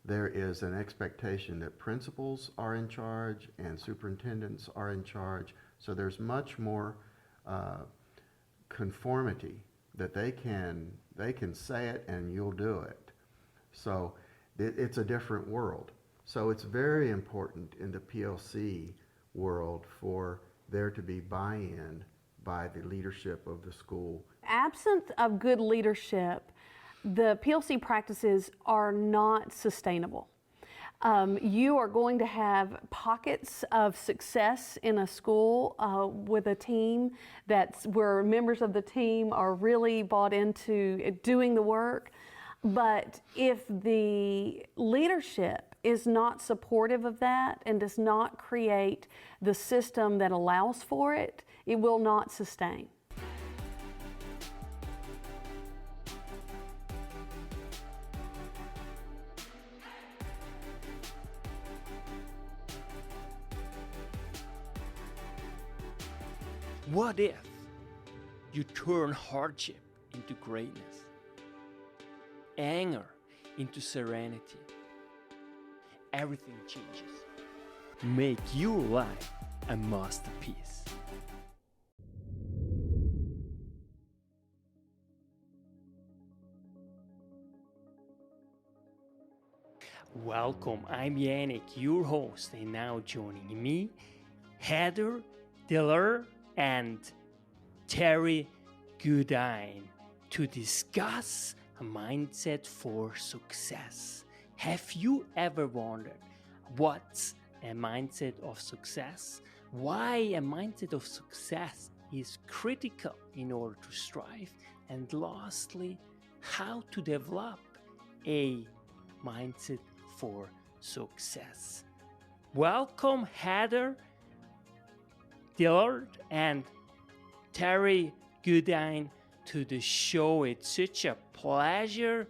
there is an expectation that principals are in charge and superintendents are in charge. So there's much more conformity that they can say it and you'll do it. So it's a different world. So it's very important in the PLC world for there to be buy-in by the leadership of the school. Absent of good leadership, the PLC practices are not sustainable. You are going to have pockets of success in a school with a team where members of the team are really bought into doing the work. But if the leadership is not supportive of that and does not create the system that allows for it, it will not sustain. What if you turn hardship into greatness, anger into serenity? Everything changes. Make your life a masterpiece. Welcome, I'm Yannick, your host, and now joining me, Heather, Dillard, and Terry Goodin to discuss a mindset for success. Have you ever wondered what's a mindset of success? Why a mindset of success is critical in order to strive? And lastly, how to develop a mindset for success. Welcome, Heather, Dillard, and Terry Goodin to the show. It's such a pleasure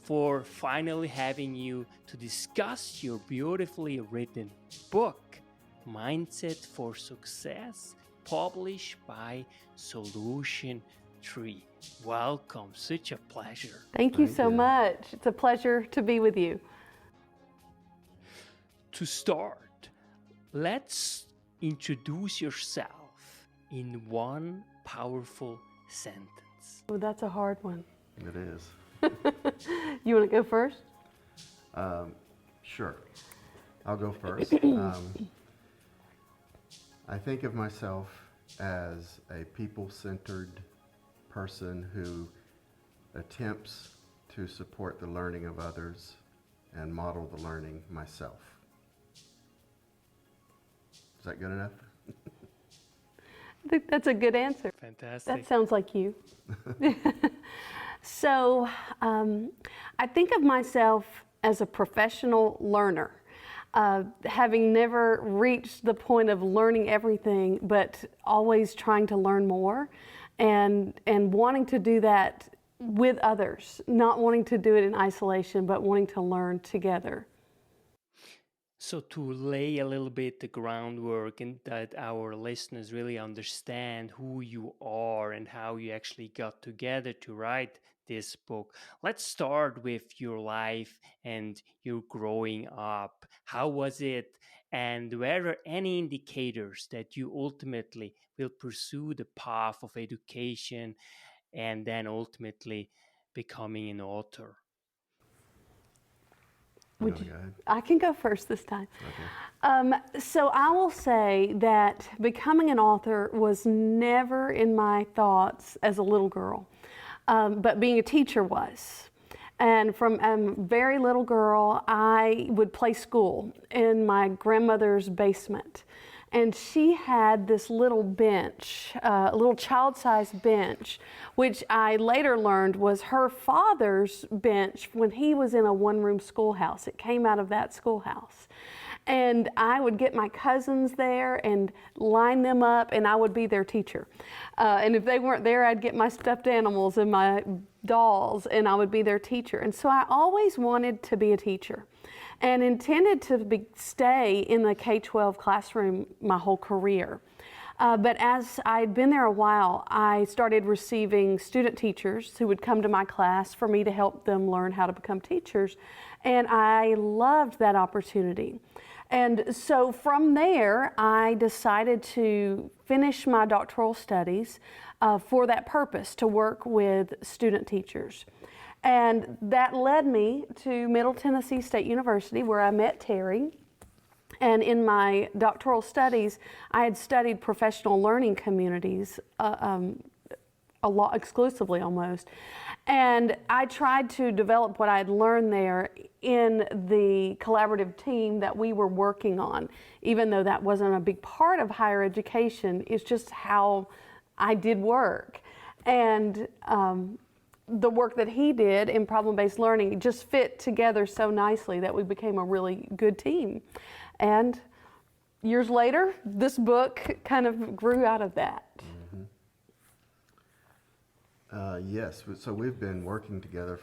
for finally having you to discuss your beautifully written book, Mindset for Success, published by Solution 3. Welcome, such a pleasure. Thank you so much. It's a pleasure to be with you. To start, let's introduce yourself in one powerful sentence. Oh, that's a hard one. It is. You want to go first? Sure. I'll go first. I think of myself as a people-centered person who attempts to support the learning of others and model the learning myself. Is that good enough? I think that's a good answer. Fantastic. That sounds like you. So I think of myself as a professional learner, having never reached the point of learning everything, but always trying to learn more and wanting to do that with others, not wanting to do it in isolation, but wanting to learn together. So to lay a little bit the groundwork and that our listeners really understand who you are and how you actually got together to write this book, let's start with your life and your growing up. How was it? And were there any indicators that you ultimately will pursue the path of education and then ultimately becoming an author? I can go first this time. Okay. So I will say that becoming an author was never in my thoughts as a little girl, but being a teacher was. And from a very little girl, I would play school in my grandmother's basement. And she had this little bench, a little child-sized bench, which I later learned was her father's bench when he was in a one-room schoolhouse. It came out of that schoolhouse. And I would get my cousins there and line them up, and I would be their teacher. And if they weren't there, I'd get my stuffed animals and my dolls, and I would be their teacher. And so I always wanted to be a teacher and intended to stay in the K-12 classroom my whole career. But as I'd been there a while, I started receiving student teachers who would come to my class for me to help them learn how to become teachers. And I loved that opportunity. And so from there, I decided to finish my doctoral studies for that purpose, to work with student teachers. And that led me to Middle Tennessee State University, where I met Terry. And in my doctoral studies, I had studied professional learning communities a lot, exclusively almost. And I tried to develop what I had learned there in the collaborative team that we were working on. Even though that wasn't a big part of higher education, it's just how I did work. And the work that he did in problem-based learning just fit together so nicely that we became a really good team. And years later, this book kind of grew out of that. Yes, so we've been working together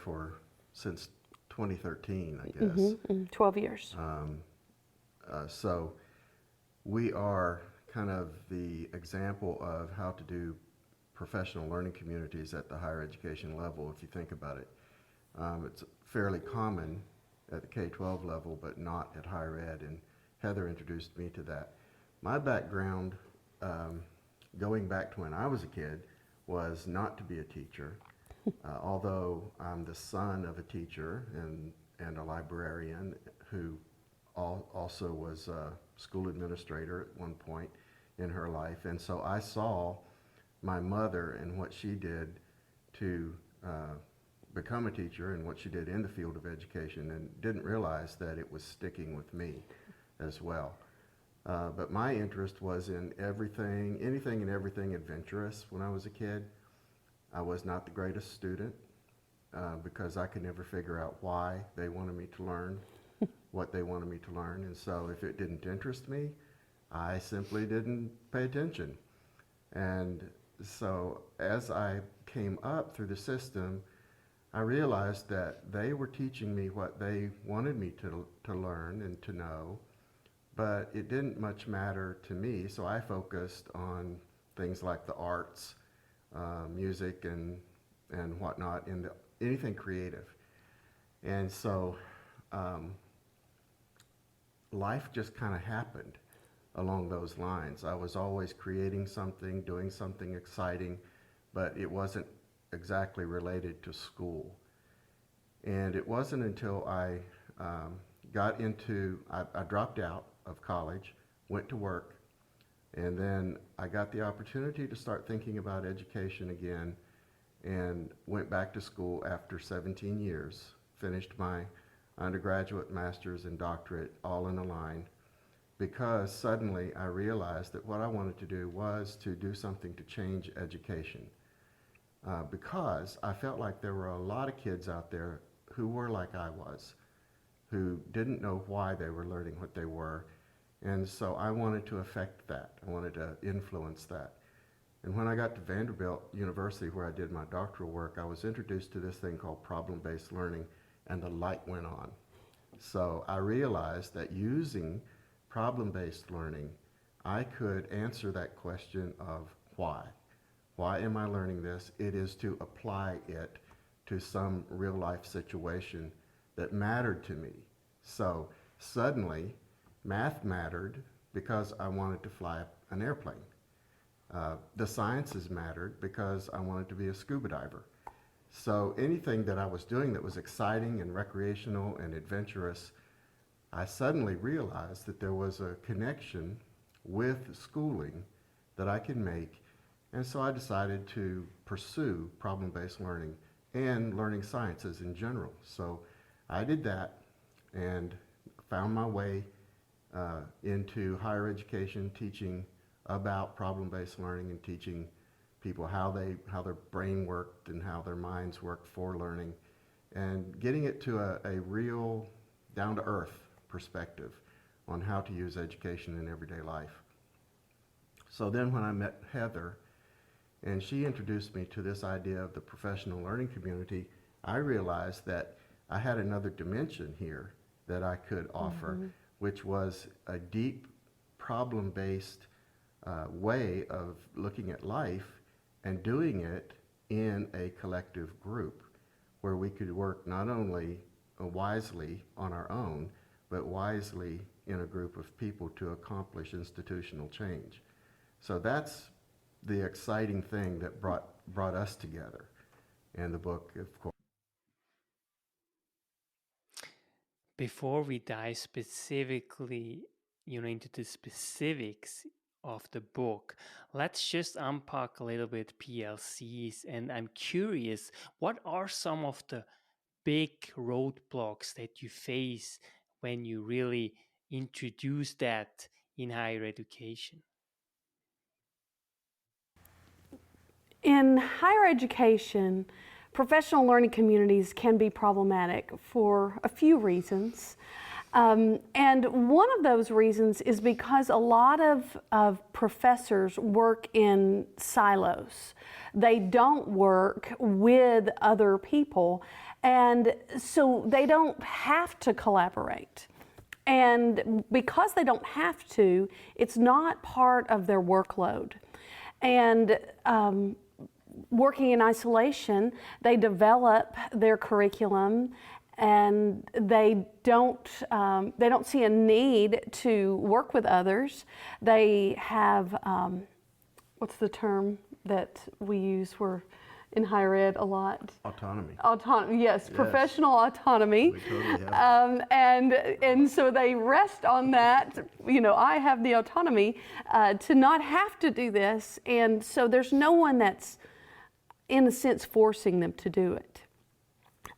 since 2013, I guess. 12 years. So we are kind of the example of how to do professional learning communities at the higher education level, if you think about it. It's fairly common at the K-12 level, but not at higher ed, and Heather introduced me to that. My background, going back to when I was a kid, was not to be a teacher, although I'm the son of a teacher and a librarian who also was a school administrator at one point in her life. And so I saw my mother and what she did to become a teacher and what she did in the field of education, and didn't realize that it was sticking with me as well. But my interest was in anything and everything adventurous when I was a kid. I was not the greatest student because I could never figure out why they wanted me to learn what they wanted me to learn. And so if it didn't interest me, I simply didn't pay attention. And so as I came up through the system, I realized that they were teaching me what they wanted me to learn and to know, but it didn't much matter to me, so I focused on things like the arts, music and whatnot, and anything creative. And so life just kind of happened along those lines. I was always creating something, doing something exciting, but it wasn't exactly related to school. And it wasn't until I I dropped out of college, went to work, and then I got the opportunity to start thinking about education again, and went back to school after 17 years, finished my undergraduate, master's, and doctorate all in a line, because suddenly I realized that what I wanted to do was to do something to change education. Because I felt like there were a lot of kids out there who were like I was, who didn't know why they were learning what they were. And so I wanted to affect that. I wanted to influence that. And when I got to Vanderbilt University, where I did my doctoral work, I was introduced to this thing called problem-based learning, and the light went on. So I realized that using problem-based learning, I could answer that question of why. Why am I learning this? It is to apply it to some real-life situation that mattered to me. So suddenly, math mattered because I wanted to fly an airplane. The sciences mattered because I wanted to be a scuba diver. So anything that I was doing that was exciting and recreational and adventurous, I suddenly realized that there was a connection with schooling that I could make. And so I decided to pursue problem-based learning and learning sciences in general. So I did that and found my way into higher education, teaching about problem-based learning and teaching people how their brain worked and how their minds worked for learning, and getting it to a real down-to-earth perspective on how to use education in everyday life. So then when I met Heather, and she introduced me to this idea of the professional learning community, I realized that I had another dimension here that I could offer, which was a deep problem-based way of looking at life and doing it in a collective group where we could work not only wisely on our own, but wisely in a group of people to accomplish institutional change. So that's the exciting thing that brought us together. And the book, of course. Before we dive specifically, into the specifics of the book, let's just unpack a little bit PLCs. And I'm curious, what are some of the big roadblocks that you face when you really introduce that in higher education? In higher education, professional learning communities can be problematic for a few reasons. And one of those reasons is because a lot of professors work in silos. They don't work with other people, and so they don't have to collaborate. And because they don't have to, it's not part of their workload. And working in isolation, they develop their curriculum, and they don't see a need to work with others. They have what's the term that we use for in higher ed a lot? Autonomy. Autonomy, yes, professional autonomy. We totally have And so they rest on that. I have the autonomy to not have to do this, and so there's no one that's, in a sense, forcing them to do it.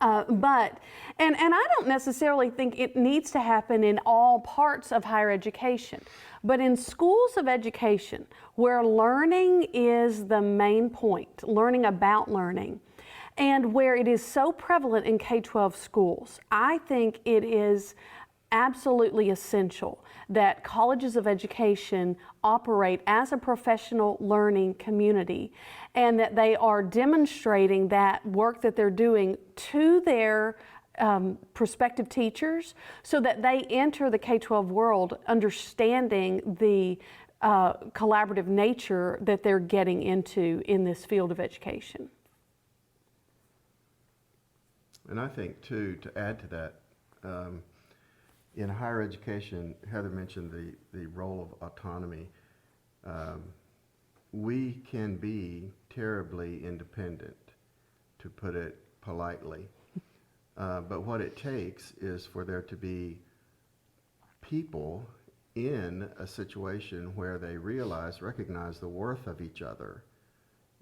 But I don't necessarily think it needs to happen in all parts of higher education, but in schools of education where learning is the main point, learning about learning, and where it is so prevalent in K-12 schools, I think it is absolutely essential that colleges of education operate as a professional learning community, and that they are demonstrating that work that they're doing to their prospective teachers, so that they enter the K-12 world understanding the collaborative nature that they're getting into in this field of education. And I think, too, to add to that, in higher education, Heather mentioned the role of autonomy. We can be terribly independent, to put it politely. But what it takes is for there to be people in a situation where they recognize the worth of each other,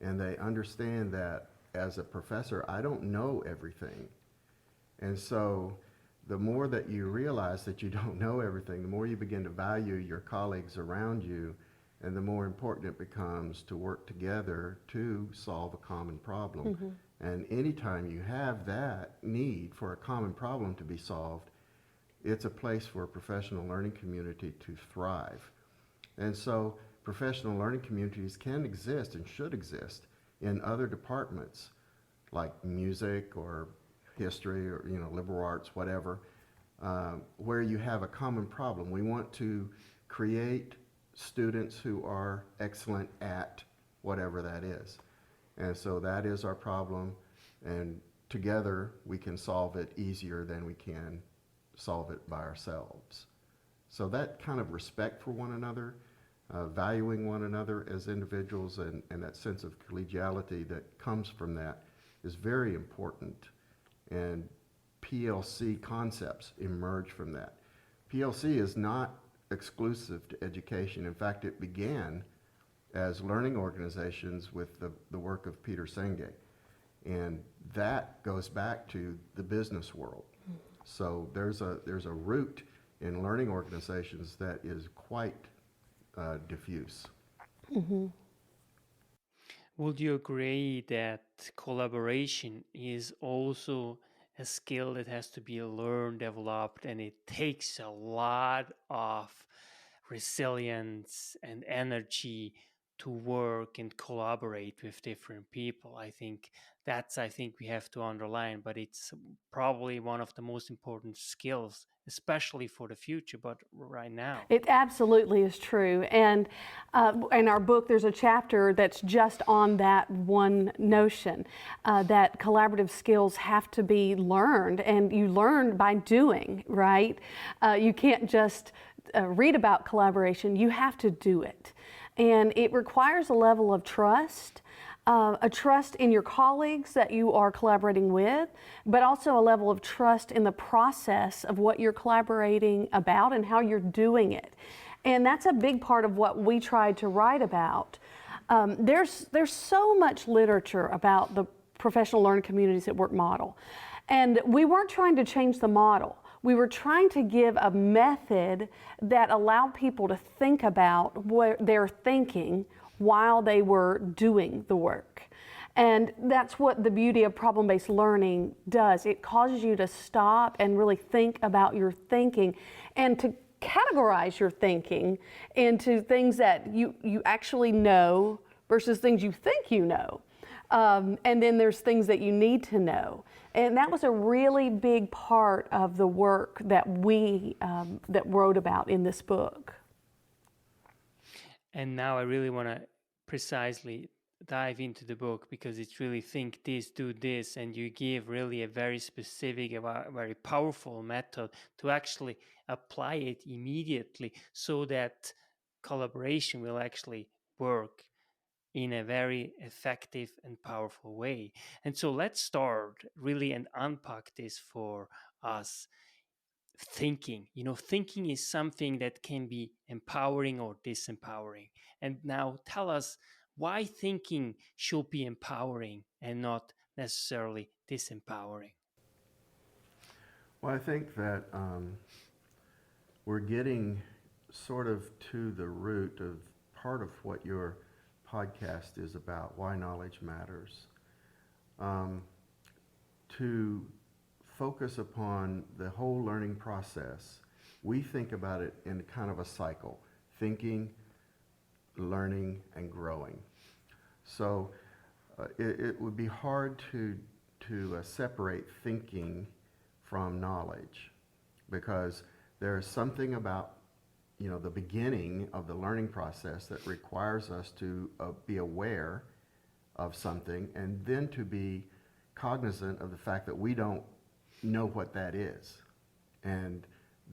and they understand that as a professor, I don't know everything. And so the more that you realize that you don't know everything, the more you begin to value your colleagues around you, and the more important it becomes to work together to solve a common problem. Mm-hmm. And anytime you have that need for a common problem to be solved, it's a place for a professional learning community to thrive. And so professional learning communities can exist and should exist in other departments like music or history or liberal arts, whatever, where you have a common problem. We want to create students who are excellent at whatever that is. And so that is our problem, and together we can solve it easier than we can solve it by ourselves. So that kind of respect for one another, valuing one another as individuals, and that sense of collegiality that comes from that is very important. And PLC concepts emerge from that. PLC is not exclusive to education. In fact, it began as learning organizations with the work of Peter Senge. And that goes back to the business world. So there's a root in learning organizations that is quite diffuse. Mm-hmm. Would you agree that collaboration is also a skill that has to be learned, developed, and it takes a lot of resilience and energy to work and collaborate with different people. I think we have to underline, but it's probably one of the most important skills, especially for the future, but right now. It absolutely is true. And in our book, there's a chapter that's just on that one notion, that collaborative skills have to be learned, and you learn by doing, right? You can't just read about collaboration, you have to do it. And it requires a level of trust, a trust in your colleagues that you are collaborating with, but also a level of trust in the process of what you're collaborating about and how you're doing it. And that's a big part of what we tried to write about. There's so much literature about the professional learning communities at work model. And we weren't trying to change the model. We were trying to give a method that allowed people to think about what they're thinking while they were doing the work. And that's what the beauty of problem-based learning does. It causes you to stop and really think about your thinking and to categorize your thinking into things that you actually know versus things you think you know. And then there's things that you need to know. And that was a really big part of the work that we that wrote about in this book. And now I really want to precisely dive into the book, because it's really think this, do this, and you give really a very specific, a very powerful method to actually apply it immediately so that collaboration will actually work in a very effective and powerful way. And so let's start really and unpack this for us. Thinking, thinking is something that can be empowering or disempowering. And now tell us why thinking should be empowering and not necessarily disempowering. Well, I think that we're getting sort of to the root of part of what your podcast is about, Why Knowledge Matters. To focus upon the whole learning process, we think about it in kind of a cycle: thinking, learning, and growing. So it would be hard to separate thinking from knowledge, because there's something about the beginning of the learning process that requires us to be aware of something, and then to be cognizant of the fact that we don't know what that is. And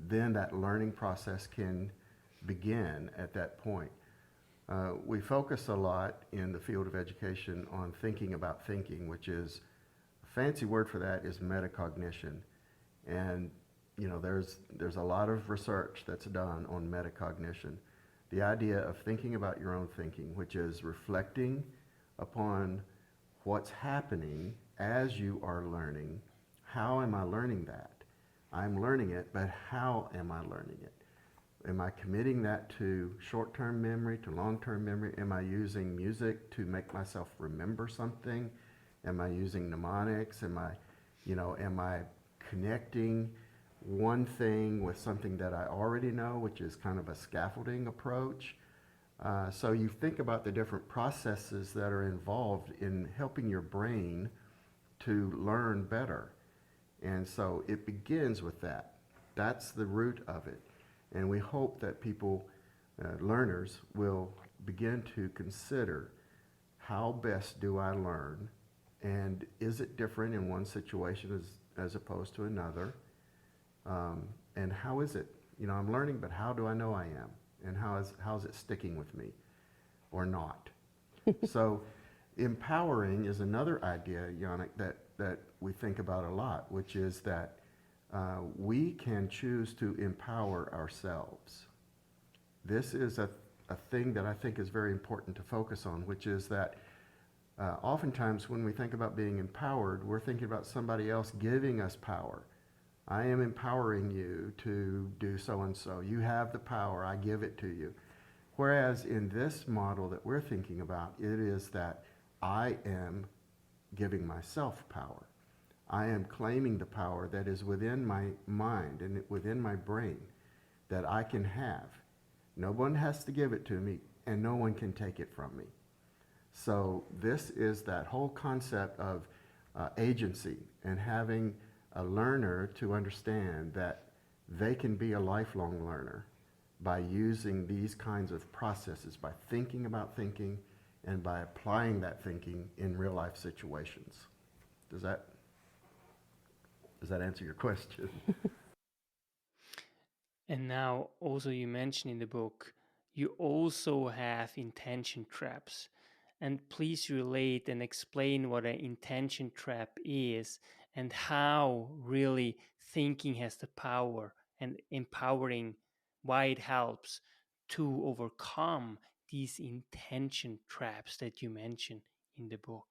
then that learning process can begin at that point. We focus a lot in the field of education on thinking about thinking, which is, a fancy word for that is metacognition. And there's a lot of research that's done on metacognition. The idea of thinking about your own thinking, which is reflecting upon what's happening as you are learning. How am I learning that? I'm learning it, but how am I learning it? Am I committing that to short-term memory, to long-term memory? Am I using music to make myself remember something? Am I using mnemonics? Am I connecting one thing with something that I already know, which is kind of a scaffolding approach? So you think about the different processes that are involved in helping your brain to learn better. And so it begins with that. That's the root of it. And we hope that people, learners, will begin to consider, how best do I learn? And is it different in one situation as opposed to another? And how is it? I'm learning, but how do I know I am? And how is it sticking with me or not? So empowering is another idea, Yannick, that we think about a lot, which is that we can choose to empower ourselves. This is a thing that I think is very important to focus on, which is that oftentimes when we think about being empowered, we're thinking about somebody else giving us power. I am empowering you to do so-and-so. You have the power, I give it to you. Whereas in this model that we're thinking about, it is that I am giving myself power. I am claiming the power that is within my mind and within my brain that I can have. No one has to give it to me and no one can take it from me. So this is that whole concept of agency and having a learner to understand that they can be a lifelong learner by using these kinds of processes, by thinking about thinking and by applying that thinking in real life situations. Does that answer your question? And now also you mention in the book, you also have intention traps. And please relate and explain what an intention trap is and how really thinking has the power and empowering, why it helps to overcome these intention traps that you mention in the book.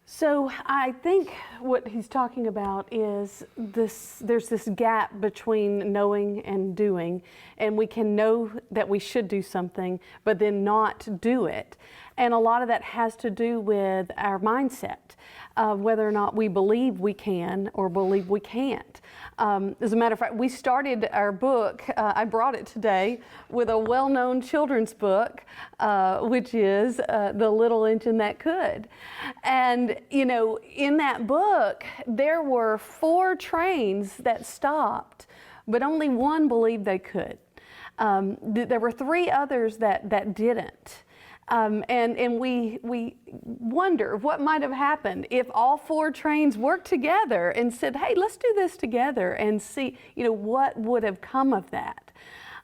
So I think what he's talking about is there's this gap between knowing and doing, and we can know that we should do something, but then not do it. And a lot of that has to do with our mindset, whether or not we believe we can or believe we can't. As a matter of fact, we started our book, I brought it today, with a well-known children's book, which is The Little Engine That Could. And, you know, in that book, there were 4 trains that stopped, but only one believed they could. There were 3 others that didn't. And we wonder what might have happened if all 4 trains worked together and said, hey, let's do this together and see, you know, what would have come of that.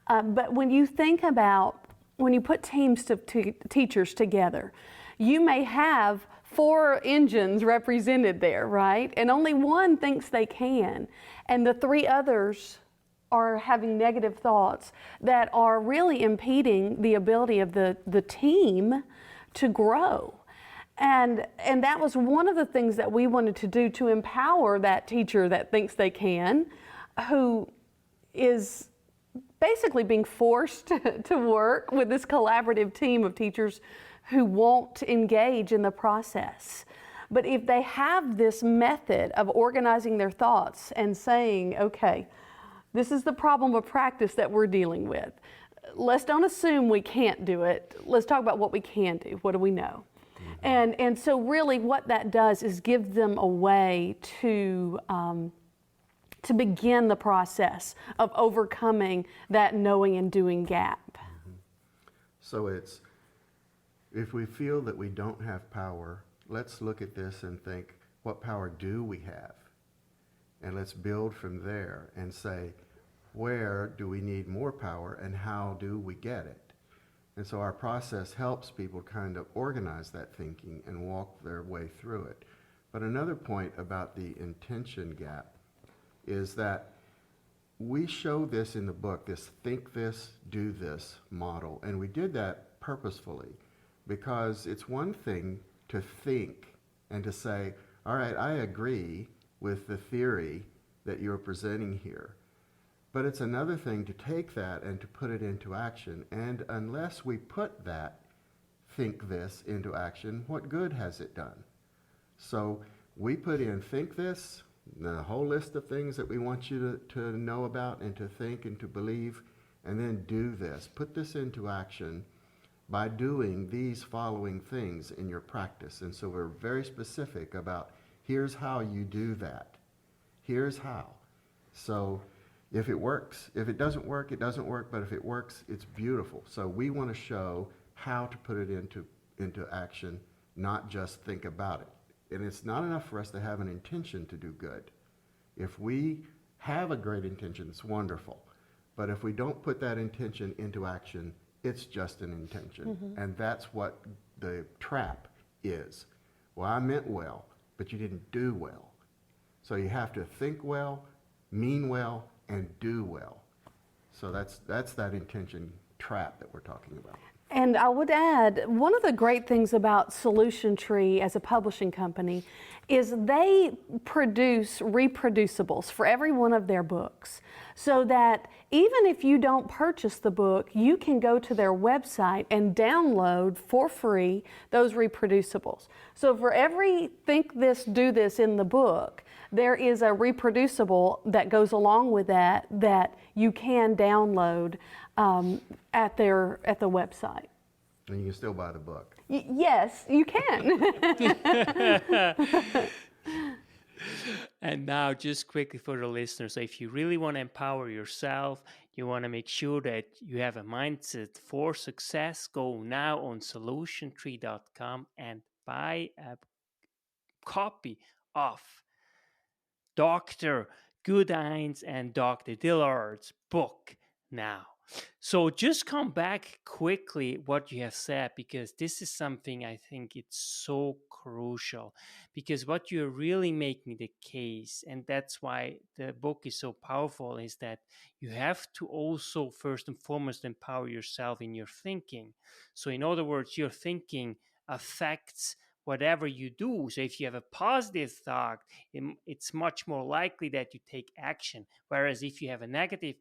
But when you think about, when you put teams of teachers together, you may have 4 engines represented there, right? And only one thinks they can. And the 3 others are having negative thoughts that are really impeding the ability of the team to grow. And that was one of the things that we wanted to do to empower that teacher that thinks they can, who is basically being forced to work with this collaborative team of teachers who won't engage in the process. But if they have this method of organizing their thoughts and saying, okay, this is the problem of practice that we're dealing with. Let's don't assume we can't do it. Let's talk about what we can do. What do we know? Mm-hmm. And so really what that does is give them a way to begin the process of overcoming that knowing and doing gap. Mm-hmm. So it's, if we feel that we don't have power, let's look at this and think, what power do we have? And let's build from there and say, where do we need more power and how do we get it? And so our process helps people kind of organize that thinking and walk their way through it. But another point about the intention gap is that we show this in the book, this think this, do this model. And we did that purposefully because it's one thing to think and to say, all right, I agree with the theory that you're presenting here. But it's another thing to take that and to put it into action. And unless we put that think this into action, what good has it done? So we put in think this, the whole list of things that we want you to know about and to think and to believe, and then do this. Put this into action by doing these following things in your practice. And so we're very specific about here's how you do that. Here's how. So if it works, if it doesn't work, it doesn't work, but if it works, it's beautiful. So we want to show how to put it into action, not just think about it. And it's not enough for us to have an intention to do good. If we have a great intention, it's wonderful. But if we don't put that intention into action, it's just an intention. Mm-hmm. And that's what the trap is. Well, I meant well, but you didn't do well. So you have to think well, mean well, and do well. So that's that intention trap that we're talking about. And I would add, one of the great things about Solution Tree as a publishing company is they produce reproducibles for every one of their books, so that even if you don't purchase the book, you can go to their website and download for free those reproducibles. So for every think this, do this in the book, there is a reproducible that goes along with that that you can download at the website. And you can still buy the book. Yes, you can. And now, just quickly for the listeners, so if you really want to empower yourself, you want to make sure that you have a mindset for success, go now on solutiontree.com and buy a copy of Dr. Goodin and Dr. Dillard's book now. So just come back quickly what you have said, because this is something I think it's so crucial, because what you're really making the case, and that's why the book is so powerful, is that you have to also first and foremost empower yourself in your thinking. So in other words, your thinking affects whatever you do. So if you have a positive thought, it's much more likely that you take action. Whereas if you have a negative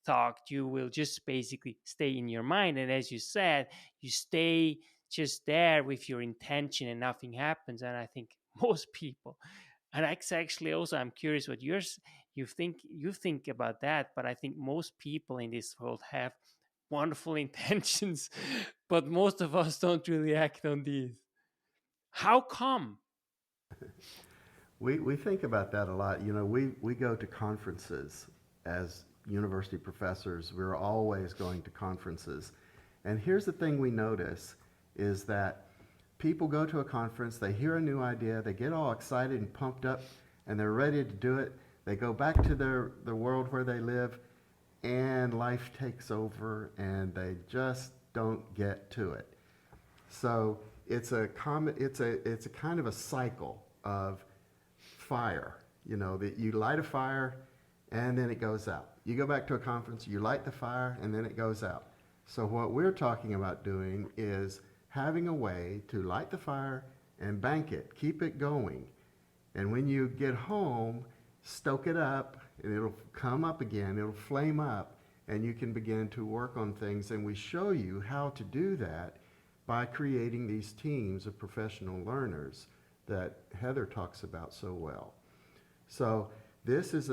thought, you will just basically stay in your mind. And as you said, you stay just there with your intention and nothing happens. And I think most people, and actually also I'm curious what you think about that, but I think most people in this world have wonderful intentions, but most of us don't really act on these. How come? We think about that a lot. You know, we go to conferences as university professors. We're always going to conferences. And here's the thing we notice is that people go to a conference, they hear a new idea, they get all excited and pumped up, and they're ready to do it. They go back to the world where they live, and life takes over, and they just don't get to it. So it's a kind of a cycle of fire. You know, that you light a fire and then it goes out. You go back to a conference, you light the fire, and then it goes out. So what we're talking about doing is having a way to light the fire and bank it, keep it going. And when you get home, stoke it up, and it'll come up again, it'll flame up, and you can begin to work on things. And we show you how to do that by creating these teams of professional learners that Heather talks about so well. So this is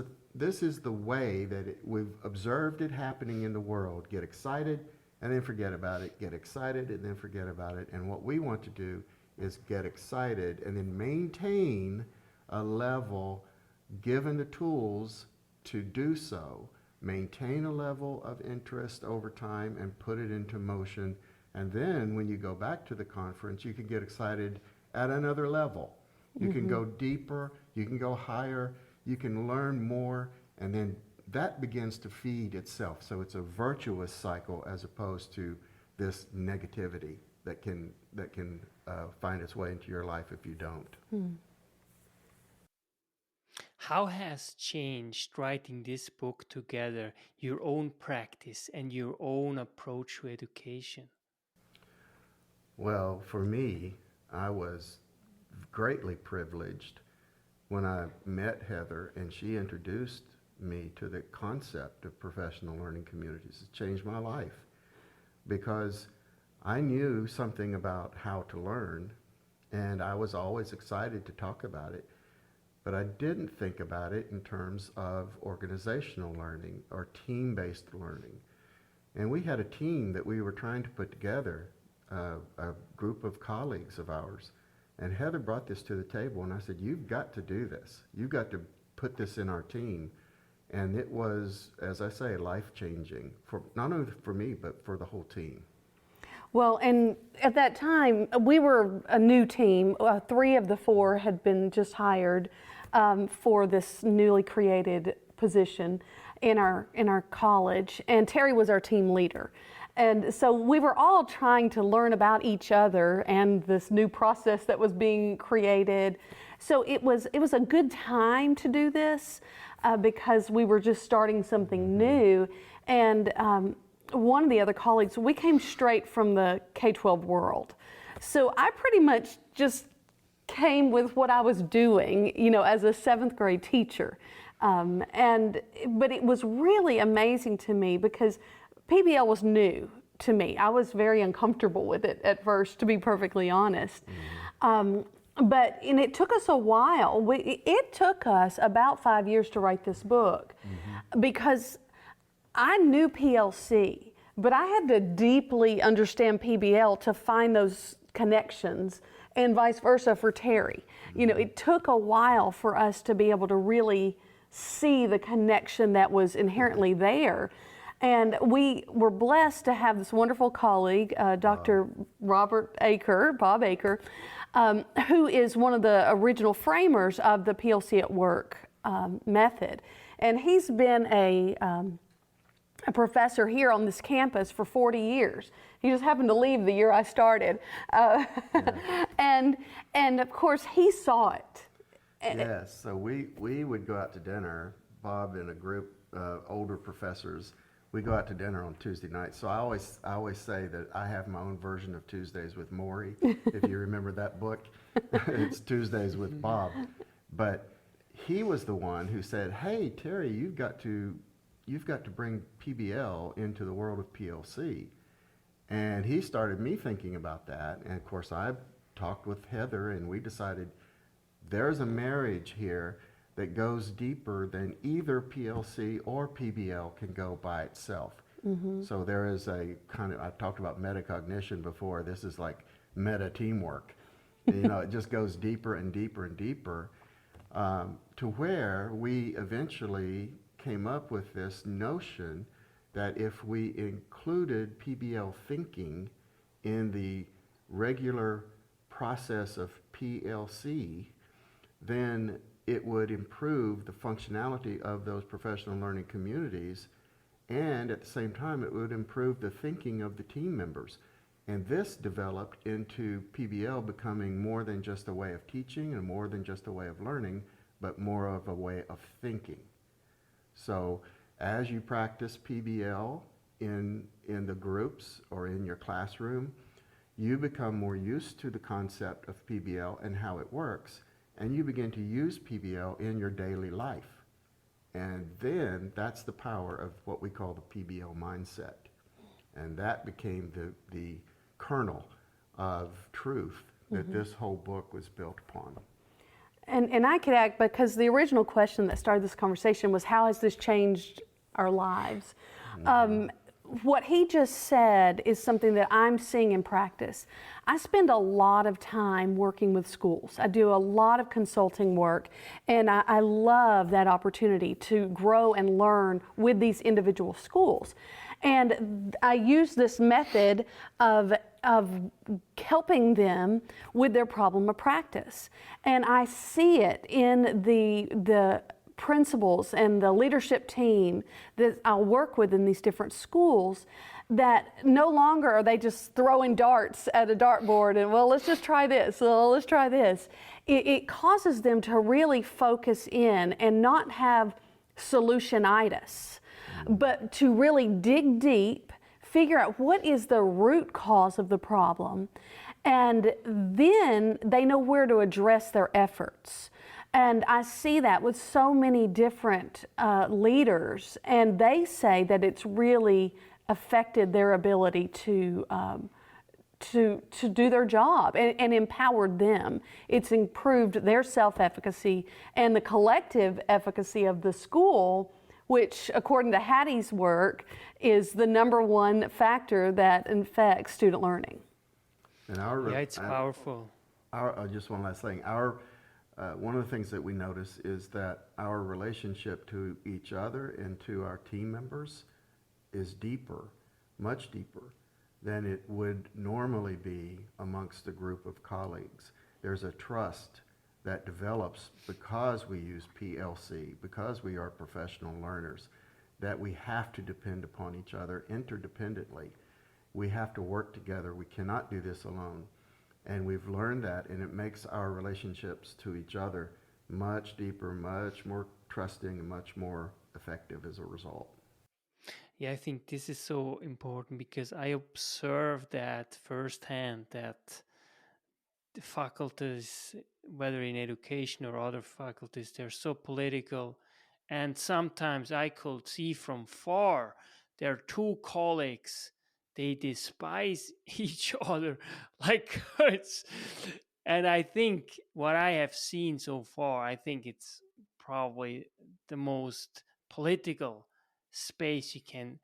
the way that we've observed it happening in the world. Get excited and then forget about it. Get excited and then forget about it. And what we want to do is get excited and then maintain a level, given the tools to do so, maintain a level of interest over time and put it into motion. And then when you go back to the conference, you can get excited at another level. You can go deeper, you can go higher, you can learn more, and then that begins to feed itself. So it's a virtuous cycle as opposed to this negativity that can find its way into your life if you don't. How has changed writing this book together your own practice and your own approach to education? Well, for me, I was greatly privileged when I met Heather and she introduced me to the concept of professional learning communities. It changed my life because I knew something about how to learn and I was always excited to talk about it, but I didn't think about it in terms of organizational learning or team-based learning. And we had a team that we were trying to put together, a group of colleagues of ours. And Heather brought this to the table, and I said, you've got to do this. You've got to put this in our team. And it was, as I say, life-changing, for not only for me, but for the whole team. Well, and at that time, we were a new team. 3 of the 4 had been just hired for this newly created position in our college, and Terry was our team leader. And so we were all trying to learn about each other and this new process that was being created. So it was a good time to do this because we were just starting something new. And one of the other colleagues, we came straight from the K-12 world. So I pretty much just came with what I was doing, you know, as a 7th grade teacher. But it was really amazing to me because PBL was new to me. I was very uncomfortable with it at first, to be perfectly honest. and it took us a while. It took us about 5 years to write this book because I knew PLC, but I had to deeply understand PBL to find those connections, and vice versa for Terry. You know, it took a while for us to be able to really see the connection that was inherently there. And we were blessed to have this wonderful colleague, Dr. Bob Aker, who is one of the original framers of the PLC at Work method. And he's been a professor here on this campus for 40 years. He just happened to leave the year I started. And of course, he saw it. Yes, so we would go out to dinner, Bob and a group of older professors. We go out to dinner on Tuesday nights. So I always say that I have my own version of Tuesdays with Maury. If you remember that book, it's Tuesdays with Bob. But he was the one who said, "Hey Terry, you've got to bring PBL into the world of PLC." And he started me thinking about that. And of course, I talked with Heather, and we decided there's a marriage here that goes deeper than either PLC or PBL can go by itself. So there is a kind of, I talked about metacognition before, this is like meta teamwork. You know, it just goes deeper and deeper and deeper to where we eventually came up with this notion that if we included PBL thinking in the regular process of PLC, then it would improve the functionality of those professional learning communities, and at the same time it would improve the thinking of the team members. And this developed into PBL becoming more than just a way of teaching and more than just a way of learning, but more of a way of thinking. So as you practice PBL in the groups or in your classroom, you become more used to the concept of PBL and how it works, and you begin to use PBL in your daily life. And then that's the power of what we call the PBL mindset. And that became the kernel of truth that this whole book was built upon. And I could add, because the original question that started this conversation was, how has this changed our lives? What he just said is something that I'm seeing in practice. I spend a lot of time working with schools. I do a lot of consulting work, and I love that opportunity to grow and learn with these individual schools. And I use this method of helping them with their problem of practice. And I see it in the principals and the leadership team that I'll work with in these different schools, that no longer are they just throwing darts at a dartboard and, well, let's just try this, well, let's try this. It causes them to really focus in and not have solutionitis, but to really dig deep, figure out what is the root cause of the problem, and then they know where to address their efforts. And I see that with so many different leaders, and they say that it's really affected their ability to do their job and empowered them. It's improved their self-efficacy and the collective efficacy of the school, which, according to Hattie's work, is the #1 factor that affects student learning. And it's powerful. Just one last thing. One of the things that we notice is that our relationship to each other and to our team members is deeper, much deeper than it would normally be amongst a group of colleagues. There's a trust that develops because we use PLC, because we are professional learners, that we have to depend upon each other interdependently. We have to work together. We cannot do this alone. And we've learned that, and it makes our relationships to each other much deeper, much more trusting, and much more effective as a result. Yeah, I think this is so important because I observe that firsthand, that the faculties, whether in education or other faculties, they're so political. And sometimes I could see from far, there are two colleagues, they despise each other like it's, And I think what I have seen so far, I think it's probably the most political space you can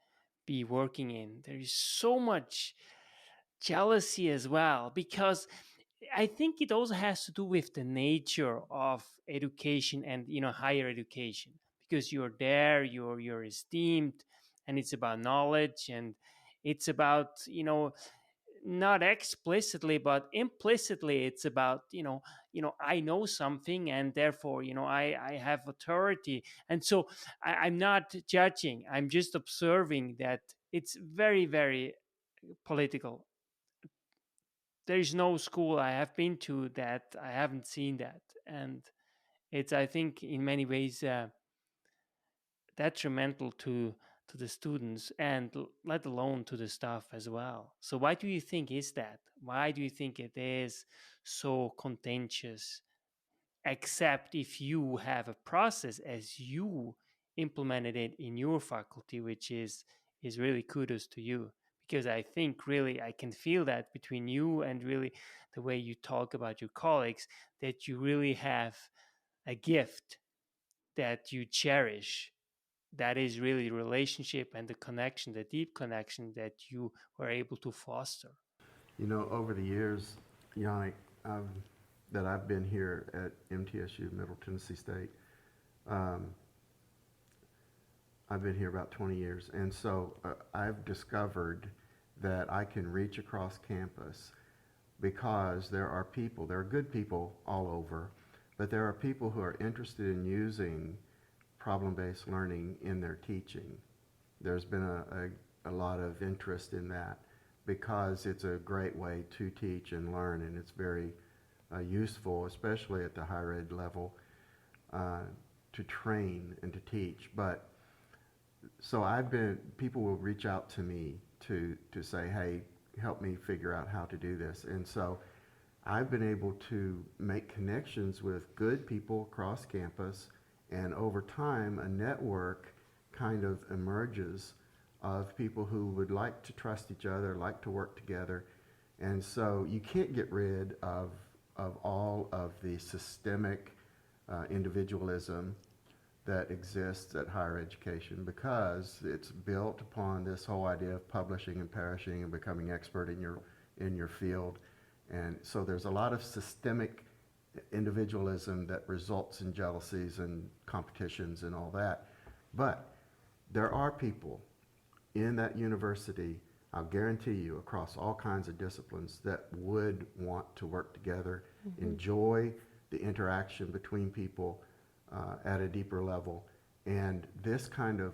be working in. There is so much jealousy as well, because I think it also has to do with the nature of education and higher education, because you're there, you're esteemed, and it's about knowledge, and it's about not explicitly but implicitly it's about I know something, and therefore I have authority. And so I'm not judging, I'm just observing that it's very, very political. There is no school I have been to that I haven't seen that, and it's, I think, in many ways detrimental to the students, and let alone to the staff as well. So why do you think is that? Why do you think it is so contentious? Except if you have a process as you implemented it in your faculty, which is really kudos to you, because I think really I can feel that between you and really the way you talk about your colleagues, that you really have a gift that you cherish, that is really relationship and the connection, the deep connection that you were able to foster. Over the years, Yannick, that I've been here at MTSU, Middle Tennessee State, I've been here about 20 years, and so I've discovered that I can reach across campus because there are good people all over, but there are people who are interested in using problem-based learning in their teaching. There's been a lot of interest in that because it's a great way to teach and learn, and it's very useful, especially at the higher ed level, to train and to teach. But so people will reach out to me to say, hey, help me figure out how to do this. And so I've been able to make connections with good people across campus, and over time a network kind of emerges of people who would like to trust each other, like to work together. And so you can't get rid of all of the systemic individualism that exists at higher education, because it's built upon this whole idea of publishing and perishing and becoming expert in your field. And so there's a lot of systemic individualism that results in jealousies and competitions and all that. But there are people in that university, I'll guarantee you, across all kinds of disciplines, that would want to work together, enjoy the interaction between people at a deeper level. And this kind of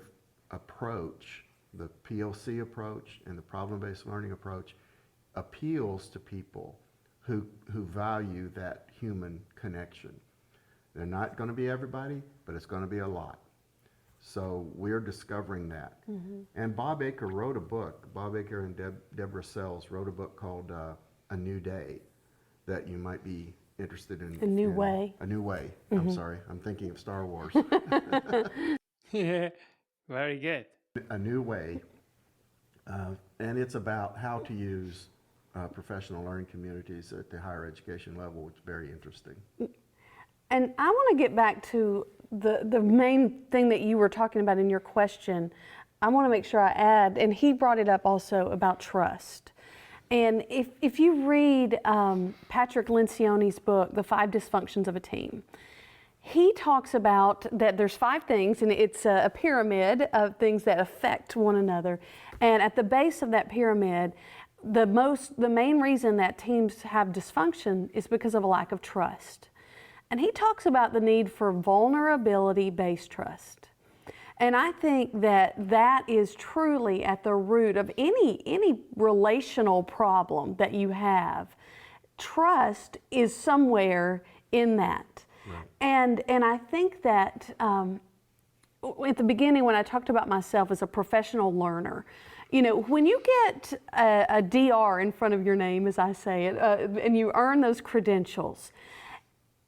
approach, the PLC approach and the problem-based learning approach, appeals to people who value that human connection. They're not going to be everybody, but it's going to be a lot. So we're discovering that. And Bob Aker wrote a book. Bob Aker and Deborah Sells wrote a book called A New Day that you might be interested in. A New Way. A New Way. I'm sorry. I'm thinking of Star Wars. Yeah, very good. A New Way. And it's about how to use professional learning communities at the higher education level, which is very interesting. And I want to get back to the main thing that you were talking about in your question. I want to make sure I add, and he brought it up also, about trust. And if you read Patrick Lencioni's book, The 5 Dysfunctions of a Team, he talks about that there's 5 things, and it's a pyramid of things that affect one another. And at the base of that pyramid, the main reason that teams have dysfunction is because of a lack of trust. And he talks about the need for vulnerability-based trust. And I think that is truly at the root of any relational problem that you have. Trust is somewhere in that. Right. And I think that at the beginning, when I talked about myself as a professional learner, when you get a DR in front of your name, as I say it, and you earn those credentials,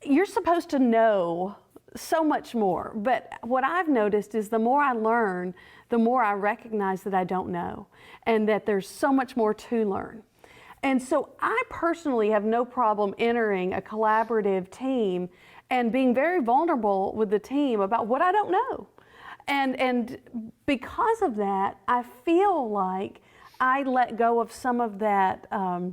you're supposed to know so much more. But what I've noticed is the more I learn, the more I recognize that I don't know, and that there's so much more to learn. And so I personally have no problem entering a collaborative team and being very vulnerable with the team about what I don't know. And because of that, I feel like I let go of some of that, I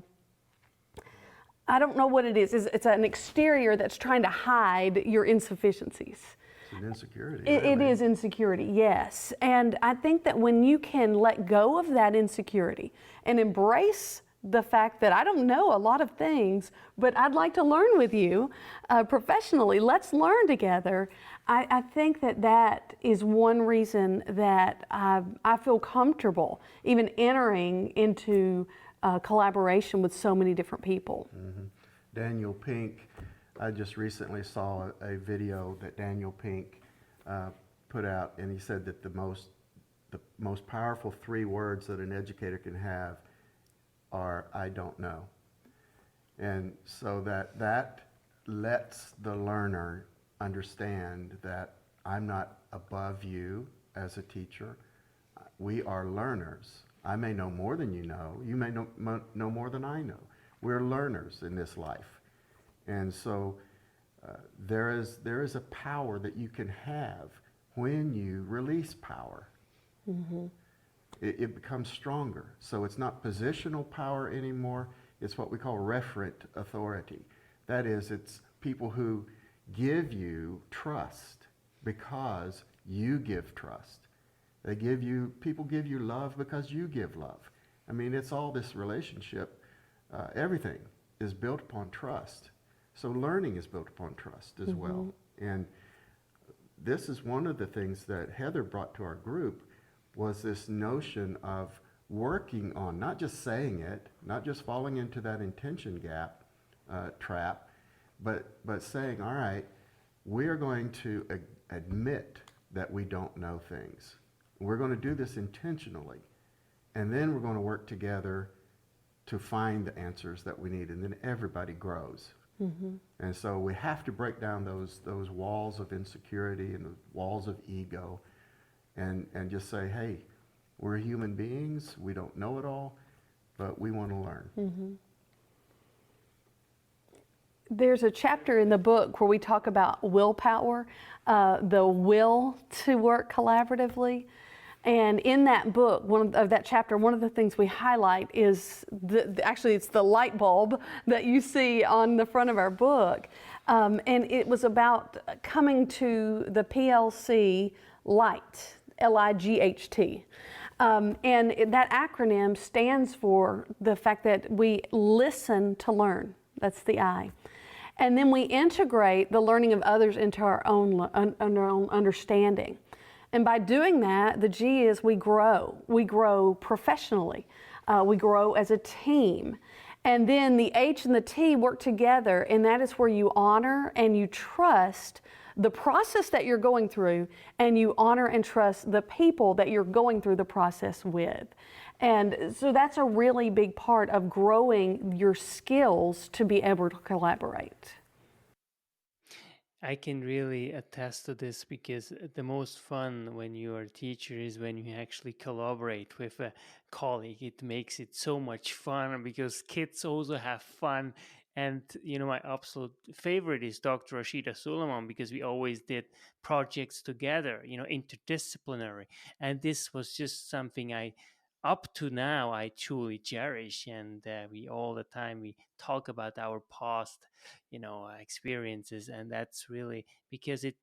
don't know what it is. It's an exterior that's trying to hide your insufficiencies. It's an insecurity. It really. is insecurity, yes. And I think that when you can let go of that insecurity and embrace the fact that I don't know a lot of things, but I'd like to learn with you professionally, let's learn together. I think that that is one reason that I feel comfortable even entering into collaboration with so many different people. Mm-hmm. Daniel Pink, I just recently saw a video that Daniel Pink put out, and he said that the most powerful 3 words that an educator can have are "I don't know." And so that lets the learner understand that I'm not above you as a teacher. We are learners. I may know more than you know. You may know more than I know. We're learners in this life. And so there is a power that you can have when you release power. Mm-hmm. It becomes stronger. So it's not positional power anymore. It's what we call referent authority. That is, it's people who give you trust because you give trust. People give you love because you give love. I mean, it's all this relationship. Everything is built upon trust. So learning is built upon trust as well. And this is one of the things that Heather brought to our group, was this notion of working on, not just saying it, not just falling into that intention gap, trap, but saying, all right, we are going to admit that we don't know things. We're going to do this intentionally. And then we're going to work together to find the answers that we need. And then everybody grows. Mm-hmm. And so we have to break down those walls of insecurity and the walls of ego, and just say, hey, we're human beings. We don't know it all, but we want to learn. Mm-hmm. There's a chapter in the book where we talk about willpower, the will to work collaboratively. And in that book, one of the things we highlight is actually it's the light bulb that you see on the front of our book. And it was about coming to the PLC light, L-I-G-H-T. And that acronym stands for the fact that we listen to learn. That's the I. And then we integrate the learning of others into our own understanding. And by doing that, the G is we grow. We grow professionally. We grow as a team. And then the H and the T work together, and that is where you honor and you trust the process that you're going through, and you honor and trust the people that you're going through the process with. And so that's a really big part of growing your skills to be able to collaborate. I can really attest to this, because the most fun when you are a teacher is when you actually collaborate with a colleague. It makes it so much fun because kids also have fun. And, my absolute favorite is Dr. Rashida Suleiman, because we always did projects together, interdisciplinary. And this was just something up to now, I truly cherish. And we all the time, we talk about our past, experiences. And that's really because it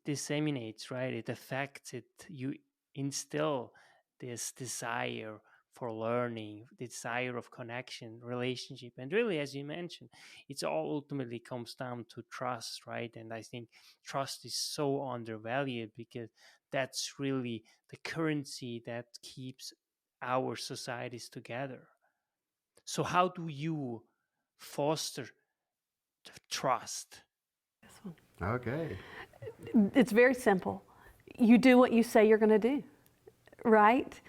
disseminates, right? It affects it. You instill this desire for learning, the desire of connection, relationship. And really, as you mentioned, it's all ultimately comes down to trust, right? And I think trust is so undervalued, because that's really the currency that keeps our societies together. So how do you foster trust? Okay. It's very simple. You do what you say you're going to do, right?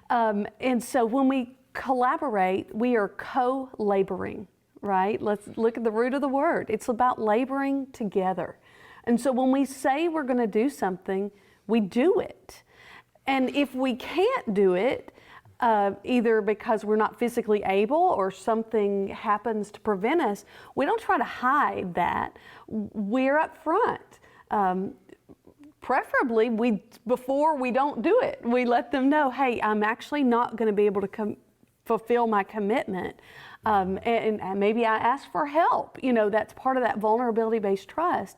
And so when we collaborate, we are co-laboring, right? Let's look at the root of the word. It's about laboring together. And so when we say we're going to do something, we do it. And if we can't do it, either because we're not physically able or something happens to prevent us, we don't try to hide that. We're up front. Preferably, before we don't do it, we let them know, hey, I'm actually not going to be able to fulfill my commitment. And maybe I ask for help. That's part of that vulnerability-based trust.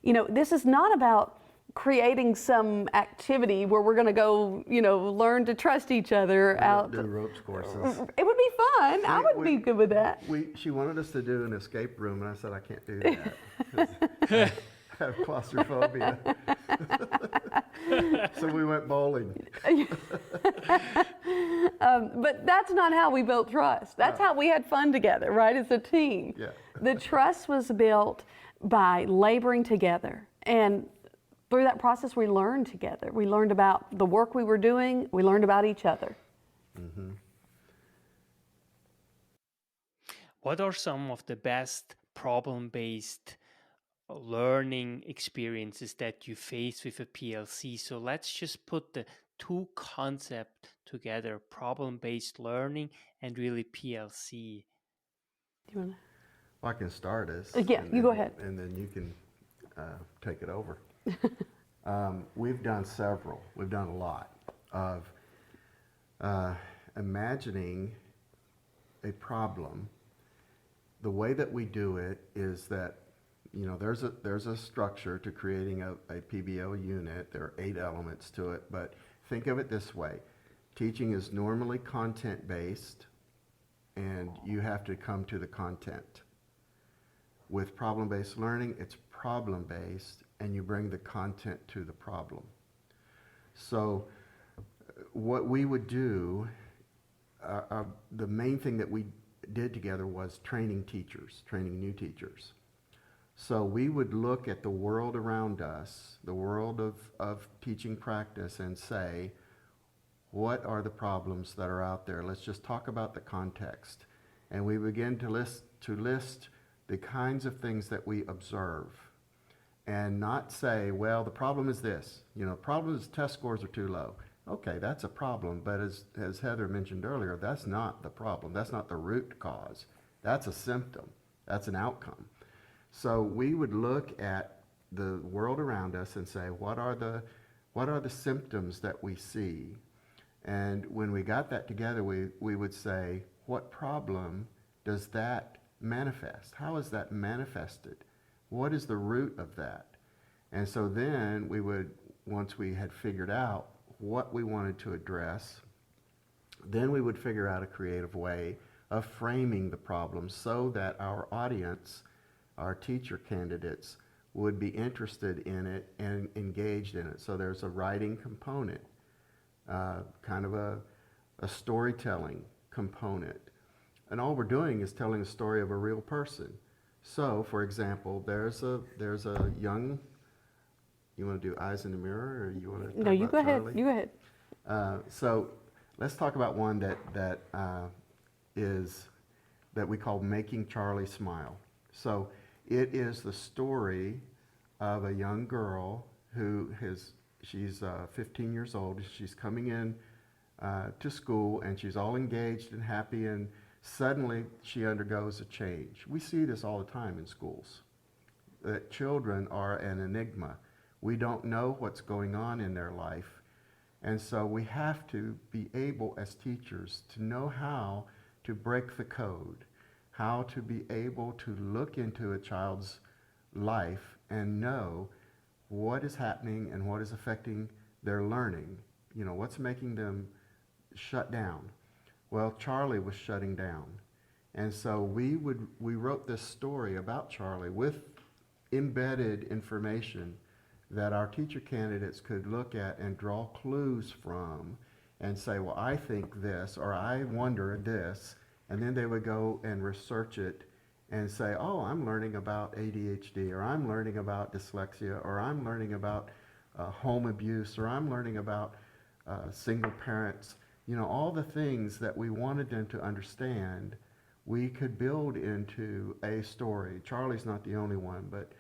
This is not about creating some activity where we're going to go, learn to trust each other out. Do ropes courses. It would be fun. I would be good with that. She wanted us to do an escape room, and I said I can't do that. I have claustrophobia. So we went bowling. But that's not how we built trust. That's how we had fun together, right, as a team. Yeah. The trust was built by laboring together. And through that process, we learned together. We learned about the work we were doing. We learned about each other. Mm-hmm. What are some of the best problem-based learning experiences that you face with a PLC? So let's just put the two concepts together, problem-based learning and really PLC. Do you want to? Well, I can start us. Yeah, you go ahead. And then you can take it over. We've done several. We've done a lot of imagining a problem. The way that we do it is that, there's a structure to creating a PBL unit. There are 8 elements to it, but think of it this way. Teaching is normally content-based, and you have to come to the content. With problem-based learning, it's problem-based, and you bring the content to the problem. So what we would do, the main thing that we did together was training new teachers. So we would look at the world around us, the world of teaching practice, and say, what are the problems that are out there? Let's just talk about the context. And we begin to list the kinds of things that we observe, and not say, well, the problem is this. The problem is test scores are too low. Okay, that's a problem, but as Heather mentioned earlier, that's not the problem. That's not the root cause. That's a symptom. That's an outcome. So we would look at the world around us and say, what are the symptoms that we see? And when we got that together, we would say, what problem does that manifest? How is that manifested? What is the root of that? And so then we would, once we had figured out what we wanted to address, then we would figure out a creative way of framing the problem so that our audience, our teacher candidates, would be interested in it and engaged in it. So there's a writing component, kind of a storytelling component. And all we're doing is telling the story of a real person. So, for example, there's a young, you want to do eyes in the mirror, or you want to talk No, you about go ahead. Charlie? You go ahead. So let's talk about one that we call Making Charlie Smile. So it is the story of a young girl she's 15 years old. She's coming in to school, and she's all engaged and happy, and suddenly she undergoes a change. We see this all the time in schools, that children are an enigma. We don't know what's going on in their life. And so we have to be able as teachers to know how to break the code, how to be able to look into a child's life and know what is happening and what is affecting their learning. What's making them shut down. Well, Charlie was shutting down. And so we wrote this story about Charlie with embedded information that our teacher candidates could look at and draw clues from and say, well, I think this, or I wonder this, and then they would go and research it and say, oh, I'm learning about ADHD, or I'm learning about dyslexia, or I'm learning about home abuse, or I'm learning about single parents. All the things that we wanted them to understand, we could build into a story. Charlie's not the only one, but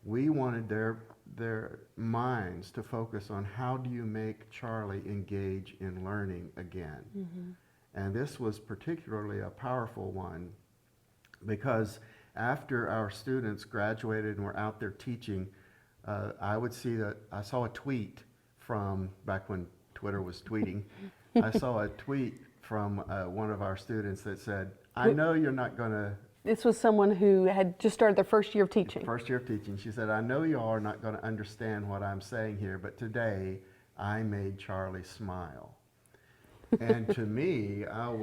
we wanted their their minds to focus on how do you make Charlie engage in learning again. And this was particularly a powerful one because after our students graduated and were out there teaching, I would see that I saw a tweet from back when Twitter was tweeting. I saw a tweet from one of our students that said, I know you're not going to. This was someone who had just started their first year of teaching. First year of teaching. She said, I know you all are not going to understand what I'm saying here, but today I made Charlie smile. And to me, that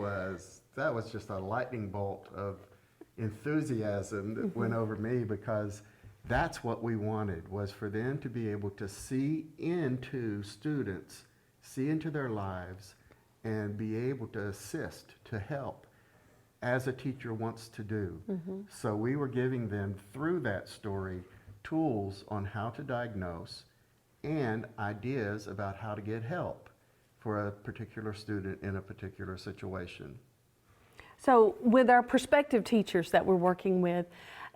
was just a lightning bolt of enthusiasm that went over me, because that's what we wanted, was for them to be able to see into students, see into their lives, and be able to assist, to help, as a teacher wants to do. So we were giving them, through that story, tools on how to diagnose and ideas about how to get help for a particular student in a particular situation. So with our prospective teachers that we're working with,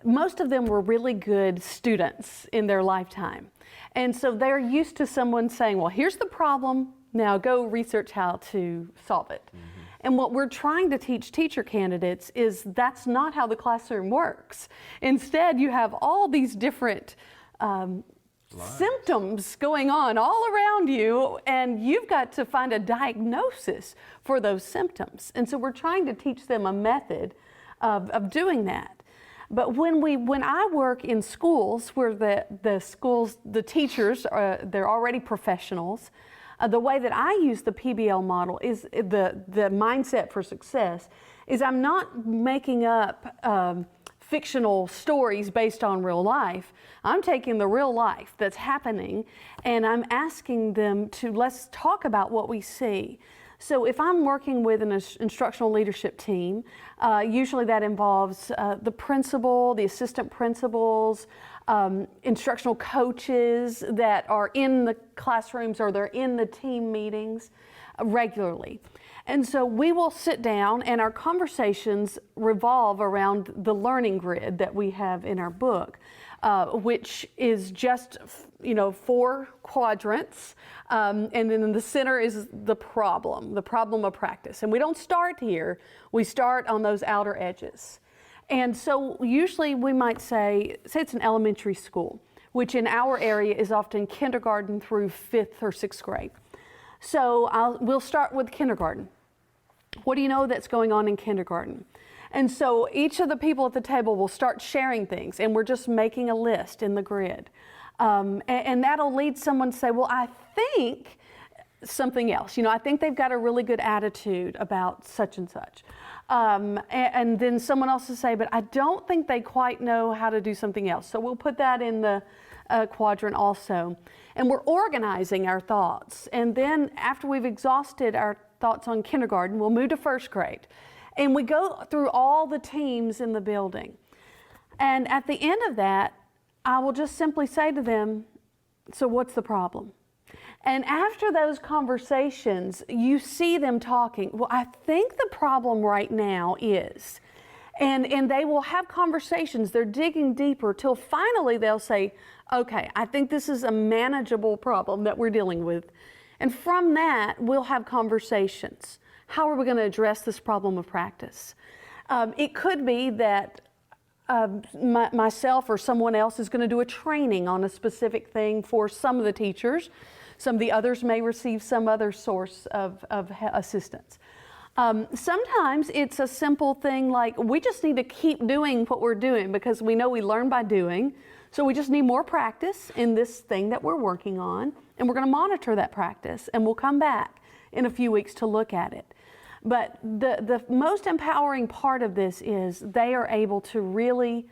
most of them were really good students in their lifetime. And so they're used to someone saying, well, here's the problem, now go research how to solve it. And what we're trying to teach teacher candidates is that's not how the classroom works. Instead, you have all these different symptoms going on all around you, and you've got to find a diagnosis for those symptoms. And so we're trying to teach them a method of doing that. But when I work in schools where the teachers, they're already professionals, the way that I use the PBL model is the mindset for success is I'm not making up fictional stories based on real life. I'm taking the real life that's happening and I'm asking them to, let's talk about what we see. So if I'm working with an instructional leadership team, usually that involves the principal, the assistant principals, instructional coaches that are in the classrooms or they're in the team meetings regularly. And so we will sit down and our conversations revolve around the learning grid that we have in our book, which is just, 4 quadrants. And then in the center is the problem of practice. And we don't start here, we start on those outer edges. And so usually we might say it's an elementary school, which in our area is often kindergarten through 5th or 6th grade. So we'll start with kindergarten. What do you know that's going on in kindergarten? And so each of the people at the table will start sharing things, and we're just making a list in the grid. And that'll lead someone to say, well, I think something else. I think they've got a really good attitude about such and such. And then someone else will say, but I don't think they quite know how to do something else. So we'll put that in the quadrant also. And we're organizing our thoughts. And then after we've exhausted our thoughts on kindergarten, we'll move to 1st grade. And we go through all the teams in the building. And at the end of that, I will just simply say to them, so what's the problem? And after those conversations, you see them talking, well, I think the problem right now is, and they will have conversations, they're digging deeper till finally they'll say, okay, I think this is a manageable problem that we're dealing with. And from that, we'll have conversations. How are we going to address this problem of practice? It could be that myself or someone else is going to do a training on a specific thing for some of the teachers. Some of the others may receive some other source of assistance. Sometimes it's a simple thing like we just need to keep doing what we're doing because we know we learn by doing. So we just need more practice in this thing that we're working on, and we're going to monitor that practice, and we'll come back in a few weeks to look at it. But the most empowering part of this is they are able to really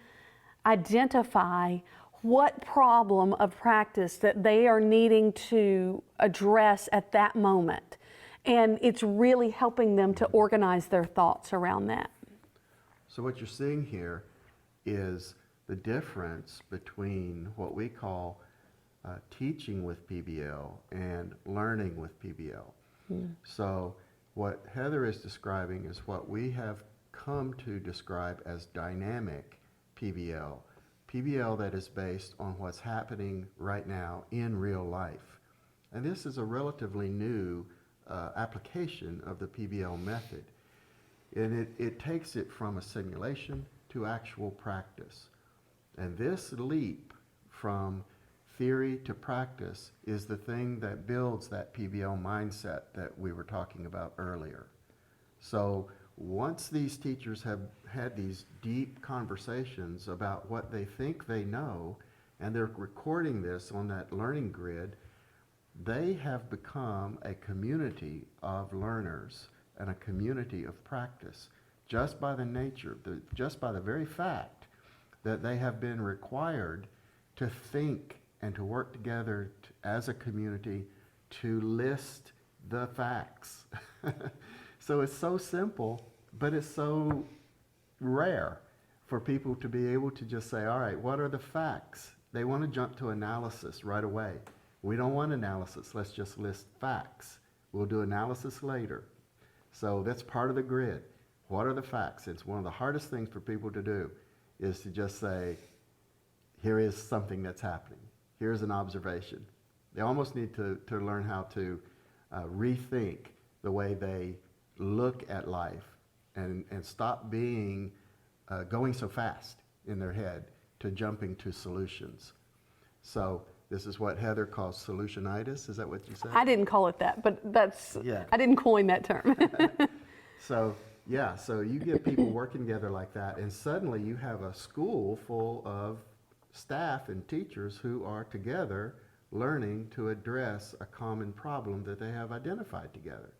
identify what problem of practice that they are needing to address at that moment. And it's really helping them to organize their thoughts around that. So what you're seeing here is the difference between what we call teaching with PBL and learning with PBL. So what Heather is describing is what we have come to describe as dynamic PBL. PBL that is based on what's happening right now in real life. And this is a relatively new application of the PBL method. And it takes it from a simulation to actual practice. And this leap from theory to practice is the thing that builds that PBL mindset that we were talking about earlier. So once these teachers have had these deep conversations about what they think they know, and they're recording this on that learning grid, they have become a community of learners and a community of practice just by the nature, just by the very fact that they have been required to think and to work together as a community to list the facts. So it's so simple, but it's so rare for people to be able to just say, all right, what are the facts? They want to jump to analysis right away. We don't want analysis. Let's just list facts. We'll do analysis later. So that's part of the grid. What are the facts? It's one of the hardest things for people to do is to just say, here is something that's happening. Here's an observation. They almost need to learn how to rethink the way they look at life and stop being going so fast in their head to jumping to solutions. So this is what Heather calls solutionitis. Is that what you said? I didn't call it that, but that's, Yeah. I didn't coin that term. So yeah, so you get people working together like that, and suddenly you have a school full of staff and teachers who are together learning to address a common problem that they have identified together.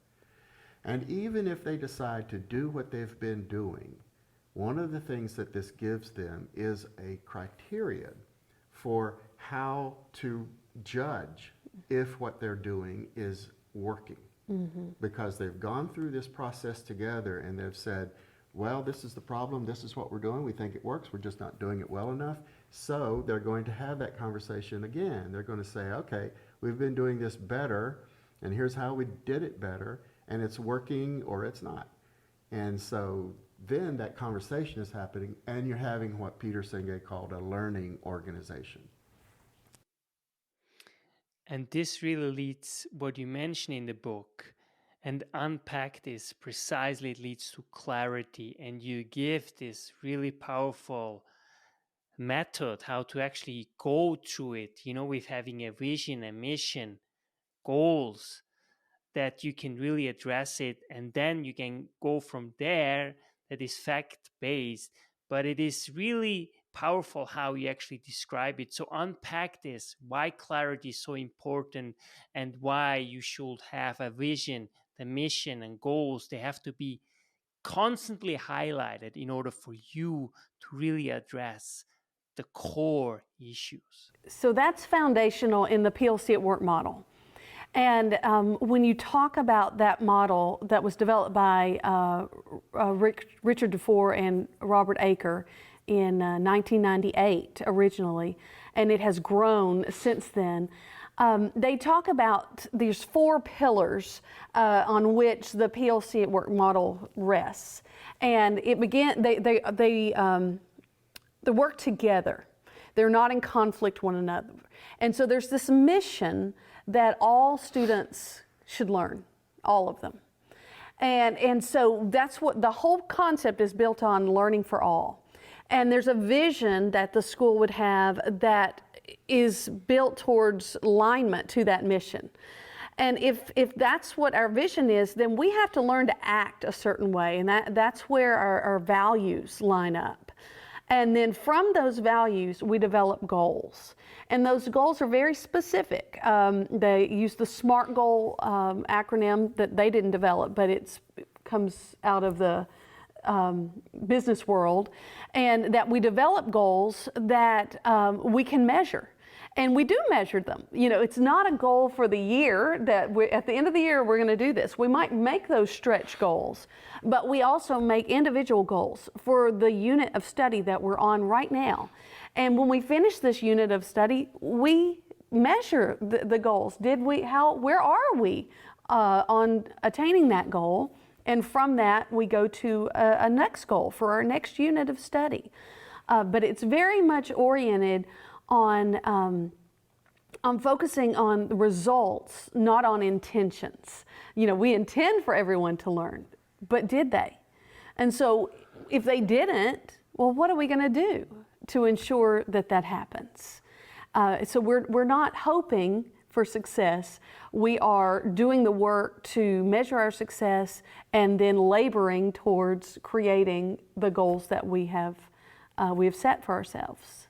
And even if they decide to do what they've been doing, one of the things that this gives them is a criterion for how to judge if what they're doing is working. Mm-hmm. Because they've gone through this process together and they've said, well, this is the problem, this is what we're doing, we think it works, we're just not doing it well enough. So they're going to have that conversation again. They're going to say, okay, we've been doing this better, and here's how we did it better, and it's working or it's not. And so then that conversation is happening, and you're having what Peter Senge called a learning organization. And this really leads what you mention in the book, and unpack this precisely, it leads to clarity, and you give this really powerful method how to actually go through it, with having a vision, a mission, goals, that you can really address it, and then you can go from there. That is fact-based, but it is really powerful how you actually describe it. So unpack this, why clarity is so important, and why you should have a vision, the mission and goals. They have to be constantly highlighted in order for you to really address the core issues. So that's foundational in the PLC at Work model. And when you talk about that model that was developed by Richard DeFore and Robert Aker in 1998 originally, and it has grown since then, they talk about these 4 pillars on which the PLC at Work model rests. And it began, they work together. They're not in conflict with one another. And so there's this mission that all students should learn, all of them. And so that's what the whole concept is built on, learning for all. And there's a vision that the school would have that is built towards alignment to that mission. And if that's what our vision is, then we have to learn to act a certain way, and that's where our values line up. And then from those values, we develop goals. And those goals are very specific. They use the SMART goal acronym that they didn't develop, but it comes out of the business world. And that we develop goals that we can measure. And we do measure them. It's not a goal for the year that at the end of the year we're going to do this. We might make those stretch goals, but we also make individual goals for the unit of study that we're on right now. And when we finish this unit of study, we measure the goals. Where are we on attaining that goal? And from that, we go to a next goal for our next unit of study. but it's very much oriented on focusing on the results, not on intentions. You know, we intend for everyone to learn, but did they? And so if they didn't, well, what are we going to do to ensure that that happens? So we're not hoping for success. We are doing the work to measure our success and then laboring towards creating the goals that we have set for ourselves.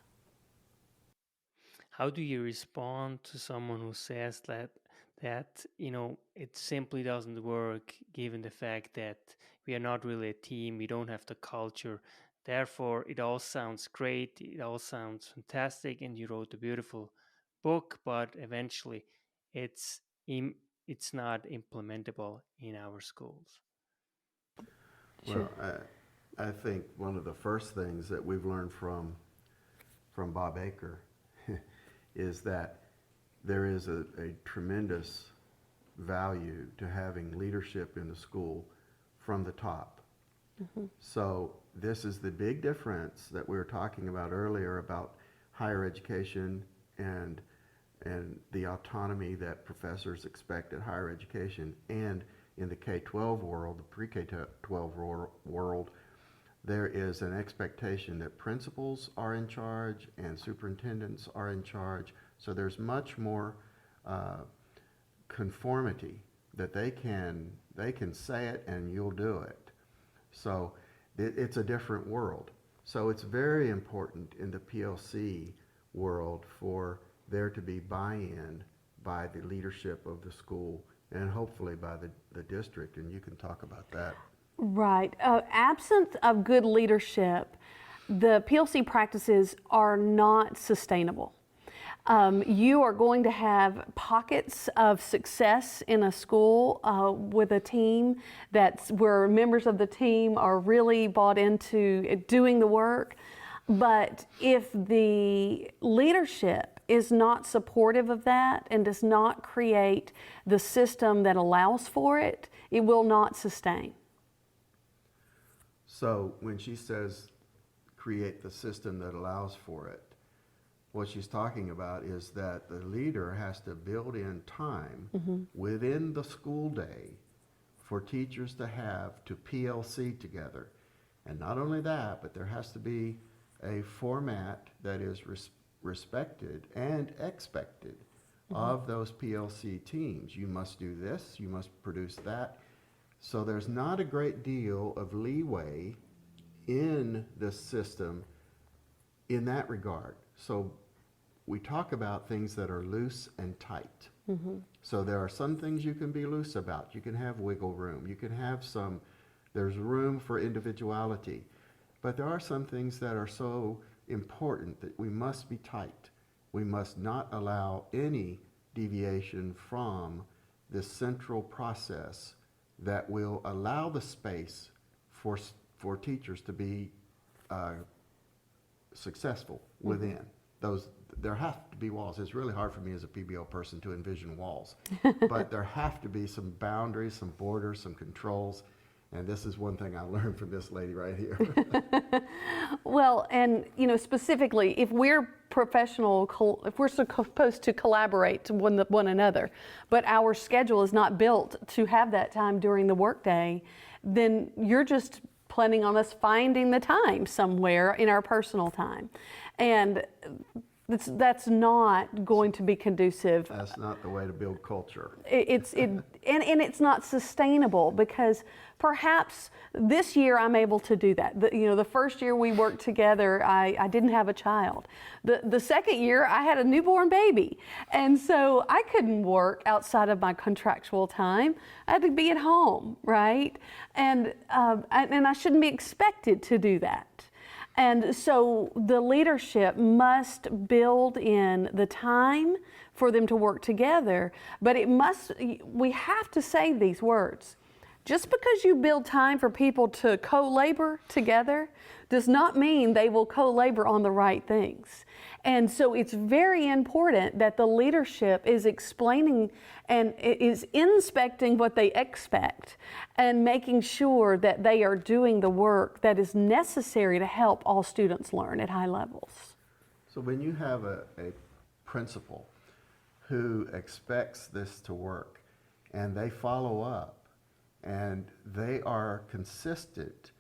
How do you respond to someone who says that you know, it simply doesn't work given the fact that we are not really a team, we don't have the culture, therefore it all sounds great, it all sounds fantastic, and you wrote a beautiful book, but eventually it's it's not implementable in our schools? Sure. Well, I think one of the first things that we've learned from Bob Aker is that there is a tremendous value to having leadership in the school from the top. Mm-hmm. So this is the big difference that we were talking about earlier about higher education and the autonomy that professors expect at higher education, and in the K-12 world, the pre-K-12 world, there is an expectation that principals are in charge and superintendents are in charge. So there's much more conformity that they can say it and you'll do it. So it's a different world. So it's very important in the PLC world for there to be buy-in by the leadership of the school and hopefully by the district, and you can talk about that. Right. Absent of good leadership, the PLC practices are not sustainable. You are going to have pockets of success in a school with a team where members of the team are really bought into doing the work. But if the leadership is not supportive of that and does not create the system that allows for it, it will not sustain. So when she says create the system that allows for it, what she's talking about is that the leader has to build in time within the school day for teachers to have to PLC together. And not only that, but there has to be a format that is respected and expected of those PLC teams. You must do this, you must produce that. So there's not a great deal of leeway in the system in that regard. So we talk about things that are loose and tight. So there are some things you can be loose about. You can have wiggle room. You can have there's room for individuality. But there are some things that are so important that we must be tight. We must not allow any deviation from this central process that will allow the space for teachers to be successful within. There have to be walls. It's really hard for me as a PBL person to envision walls, but there have to be some boundaries, some borders, some controls, and this is one thing I learned from this lady right here. Well, and you know, specifically, if we're if we're supposed to collaborate with one another, but our schedule is not built to have that time during the workday, then you're just planning on us finding the time somewhere in our personal time, and that's not going to be conducive. That's not the way to build culture. And it's not sustainable, because perhaps this year I'm able to do that. The first year we worked together, I didn't have a child. The second year I had a newborn baby, and so I couldn't work outside of my contractual time. I had to be at home, right? And I shouldn't be expected to do that. And so the leadership must build in the time for them to work together, but we have to say these words. Just because you build time for people to co-labor together does not mean they will co-labor on the right things. And so it's very important that the leadership is explaining and is inspecting what they expect and making sure that they are doing the work that is necessary to help all students learn at high levels. So when you have a principal who expects this to work and they follow up and they are consistent,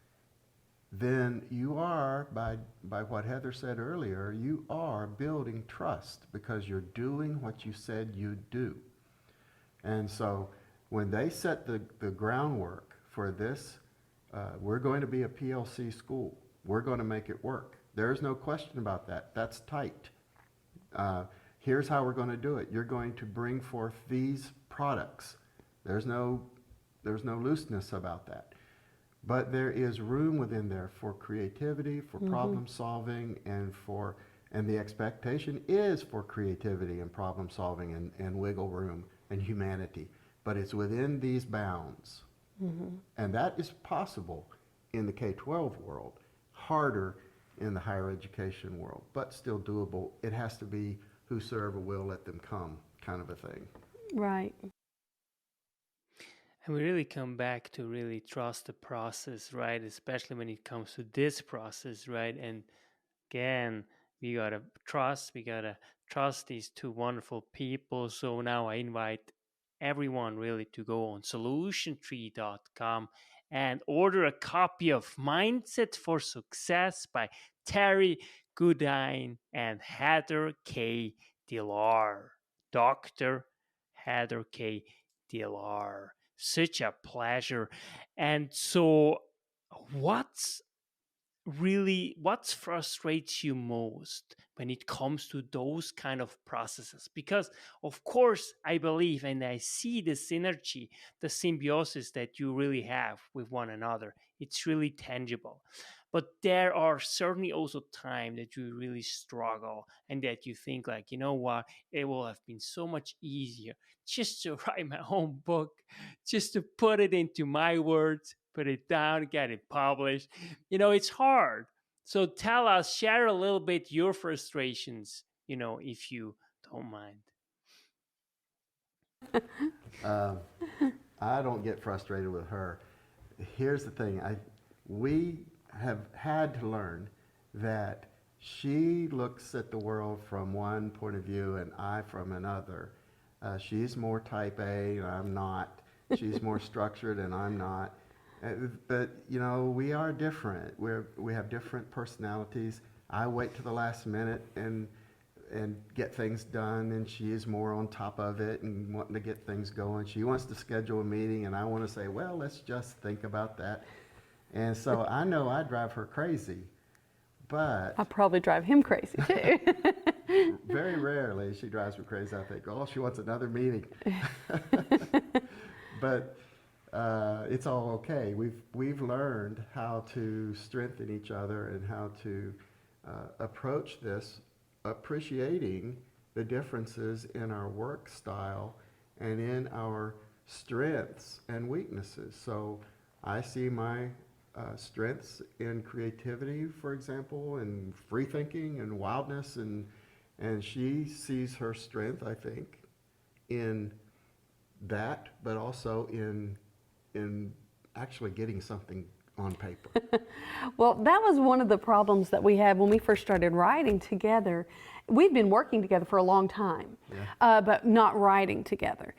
then you are, by what Heather said earlier, you are building trust because you're doing what you said you'd do. And so when they set the groundwork for this, we're going to be a PLC school. We're going to make it work. There's no question about that. That's tight. Here's how we're going to do it. You're going to bring forth these products. There's no looseness about that. But there is room within there for creativity, for problem solving, and the expectation is for creativity and problem solving and wiggle room and humanity. But it's within these bounds. And that is possible in the K-12 world, harder in the higher education world, but still doable. It has to be whosoever will, let them come kind of a thing. Right. And we really come back to really trust the process, right? Especially when it comes to this process, right? And again, we gotta trust these two wonderful people. So now I invite everyone really to go on solutiontree.com and order a copy of Mindset for Success by Terry Goodin and Heather K. Dillard. Dr. Heather K. Dillard. Such a pleasure. And so what frustrates you most when it comes to those kind of processes? Because of course I believe and I see the synergy, the symbiosis that you really have with one another. It's really tangible. But there are certainly also times that you really struggle and that you think like, you know what, it will have been so much easier just to write my own book, just to put it into my words, put it down, get it published. You know, it's hard. So tell us, share a little bit your frustrations, you know, if you don't mind. I don't get frustrated with her. Here's the thing. We have had to learn that she looks at the world from one point of view and I from another. She's more type A and I'm not. She's more structured and I'm not. But, you know, we are different. We have different personalities. I wait to the last minute and get things done, and she is more on top of it and wanting to get things going. She wants to schedule a meeting, and I want to say, well, let's just think about that. And so I know I drive her crazy, but I probably drive him crazy too. very rarely she drives me crazy. I think, oh, she wants another meeting. But it's all okay. We've learned how to strengthen each other and how to approach this, appreciating the differences in our work style and in our strengths and weaknesses. So I see my strengths in creativity, for example, and free thinking and wildness, and she sees her strength, I think, in that, but also in actually getting something on paper. Well, that was one of the problems that we had when we first started writing together. We've been working together for a long time, but not writing together.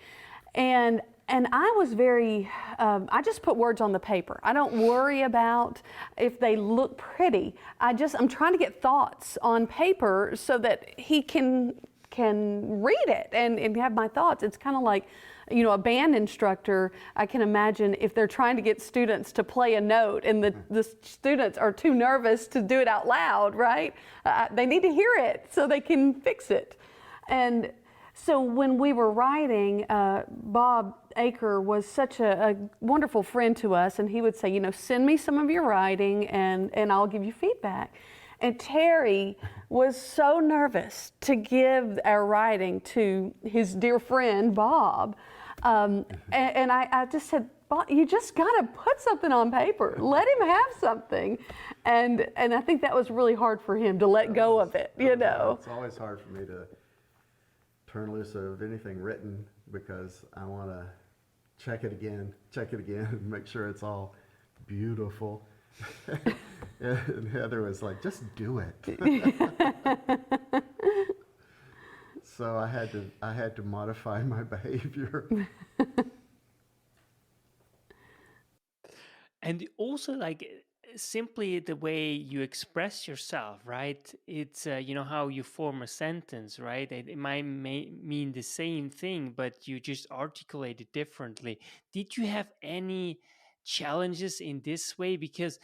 And I was very, I just put words on the paper. I don't worry about if they look pretty. I'm trying to get thoughts on paper so that he can read it and have my thoughts. It's kind of like, you know, a band instructor. I can imagine if they're trying to get students to play a note and the students are too nervous to do it out loud, right? They need to hear it so they can fix it. And so when we were writing, Bob Aker was such a wonderful friend to us, and he would say, you know, send me some of your writing and I'll give you feedback. And Terry was so nervous to give our writing to his dear friend, Bob. And I just said, you just got to put something on paper. Let him have something. And I think that was really hard for him to let go of it, you know. It's always hard for me to turn loose of anything written because I want to check it again, and make sure it's all beautiful. And Heather was like, just do it. So I had to modify my behavior. And also, like, simply the way you express yourself, right? It's you know how you form a sentence, right? It might mean the same thing, but you just articulate it differently. Did you have any challenges in this way? Because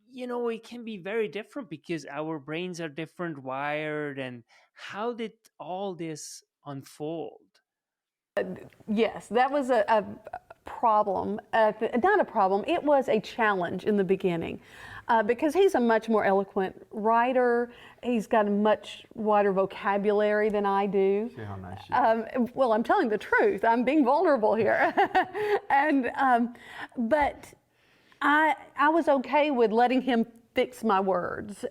you know it can be very different because our brains are different wired. And how did all this unfold? Yes, that was a problem. Not a problem, it was a challenge in the beginning because he's a much more eloquent writer. He's got a much wider vocabulary than I do. See how nice she is. Well, I'm telling the truth. I'm being vulnerable here. And but I was okay with letting him fix my words.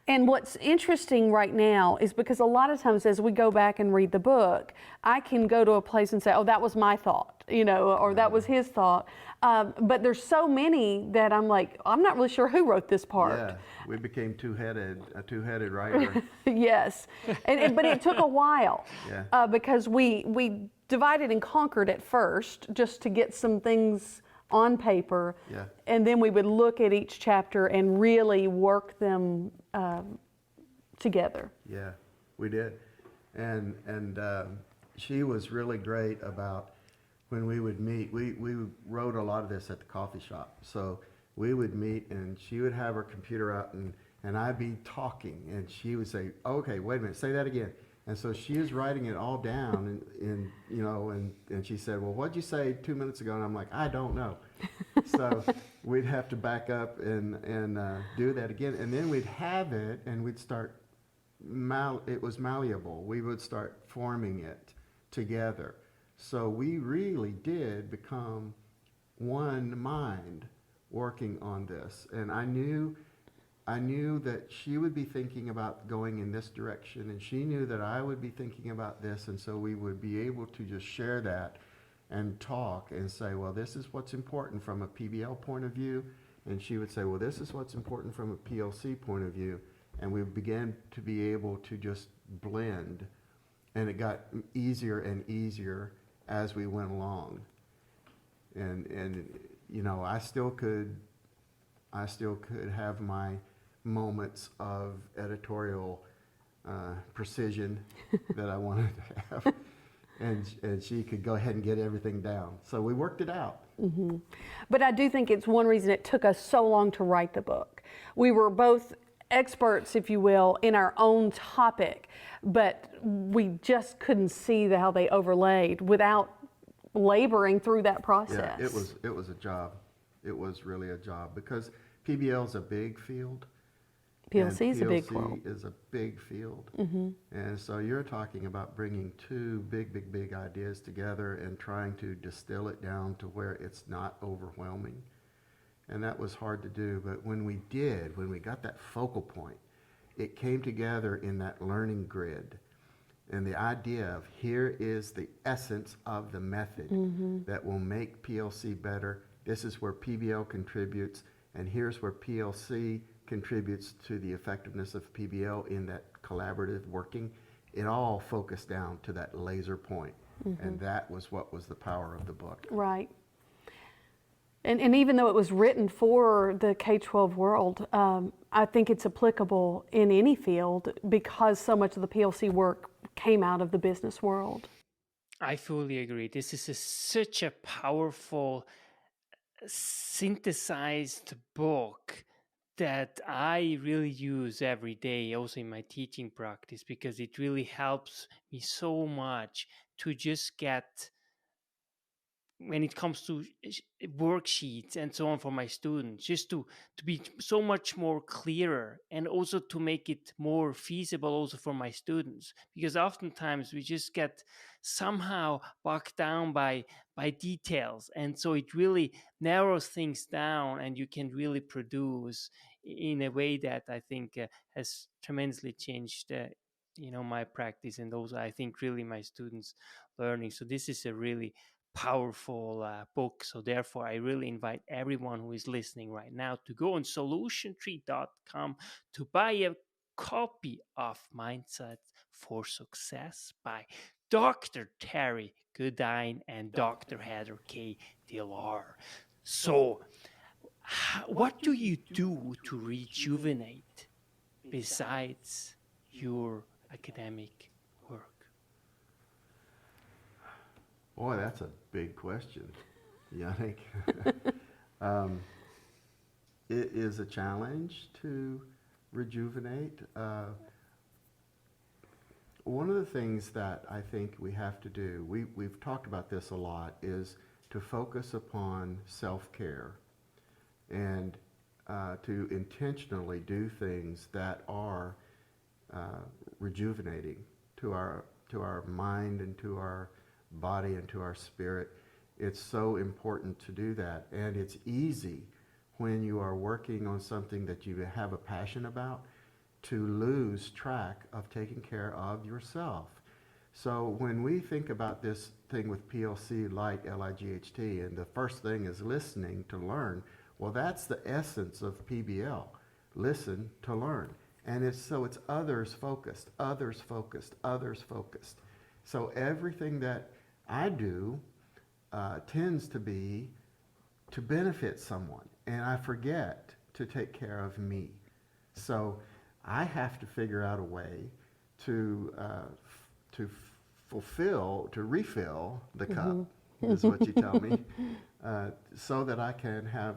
And what's interesting right now is because a lot of times as we go back and read the book, I can go to a place and say, oh, that was my thought, you know, or that was his thought. But there's so many that I'm like, I'm not really sure who wrote this part. Yeah, we became a two-headed writer. Yes, but it took a while Yeah. because we divided and conquered at first just to get some things on paper, Yeah. and then we would look at each chapter and really work them together. Yeah, we did. And she was really great about when we would meet. We wrote a lot of this at the coffee shop. So we would meet and she would have her computer out and I'd be talking and she would say, okay, wait a minute, say that again. And so she was writing it all down and you know, and she said, well, what'd you say 2 minutes ago? And I'm like, I don't know. So we'd have to back up and do that again. And then we'd have it and we'd start, it was malleable. We would start forming it together. So we really did become one mind working on this. And I knew that she would be thinking about going in this direction, and she knew that I would be thinking about this, and so we would be able to just share that and talk and say, well, this is what's important from a PBL point of view, and she would say, well, this is what's important from a PLC point of view, and we began to be able to just blend, and it got easier and easier as we went along. And you know, I still could have my moments of editorial precision that I wanted to have, and she could go ahead and get everything down. So we worked it out. Mm-hmm. But I do think it's one reason it took us so long to write the book. We were both experts, if you will, in our own topic, but we just couldn't see how they overlaid without laboring through that process. Yeah, it was a job. It was really a job because PBL is a big field. PLC is a big field. field. PLC is a big field. Mm-hmm. And so you're talking about bringing two big ideas together and trying to distill it down to where it's not overwhelming. And that was hard to do, but when we got that focal point, it came together in that learning grid. And the idea of here is the essence of the method that will make PLC better. This is where PBL contributes, and here's where PLC contributes to the effectiveness of PBL in that collaborative working. It all focused down to that laser point, and that was what was the power of the book. Right. And even though it was written for the K-12 world, I think it's applicable in any field because so much of the PLC work came out of the business world. I fully agree. This is such a powerful, synthesized book that I really use every day, also in my teaching practice, because it really helps me so much to just get when it comes to worksheets and so on for my students, just to be so much more clearer, and also to make it more feasible also for my students, because oftentimes we just get somehow bogged down by details, and so it really narrows things down, and you can really produce in a way that I think has tremendously changed my practice, and those I think really my students learning. So this is a really powerful book. So therefore, I really invite everyone who is listening right now to go on solutiontree.com to buy a copy of Mindset for Success by Dr. Terry Goodin and Dr. Heather K. Dillard. So, what do you do to rejuvenate besides your academic work? Boy, that's a big question, Yannick. It is a challenge to rejuvenate. One of the things that I think we have to do, we've talked about this a lot, is to focus upon self-care and to intentionally do things that are rejuvenating to our mind and to our body and to our spirit. It's so important to do that, and it's easy when you are working on something that you have a passion about to lose track of taking care of yourself. So when we think about this thing with PLC, light, L-I-G-H-T, and the first thing is listening to learn, well, that's the essence of PBL. Listen to learn. And it's others focused, others focused, others focused. So everything that I do tends to be to benefit someone, and I forget to take care of me. So I have to figure out a way to refill the cup, is what you tell me, so that I can have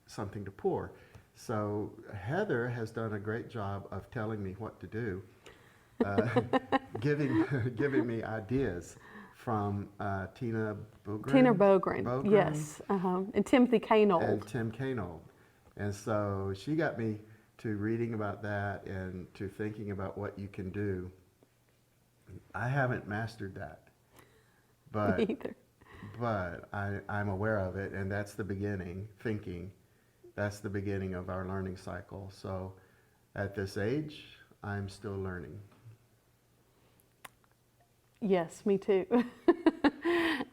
something to pour. So Heather has done a great job of telling me what to do, giving me ideas from Tina Bogren, yes, and Timothy Kanold. And Tim Kanold. And so she got me to reading about that and to thinking about what you can do. I haven't mastered that, but Me either. But I'm aware of it, and that's the beginning. Thinking, that's the beginning of our learning cycle. So, at this age, I'm still learning. Yes, me too.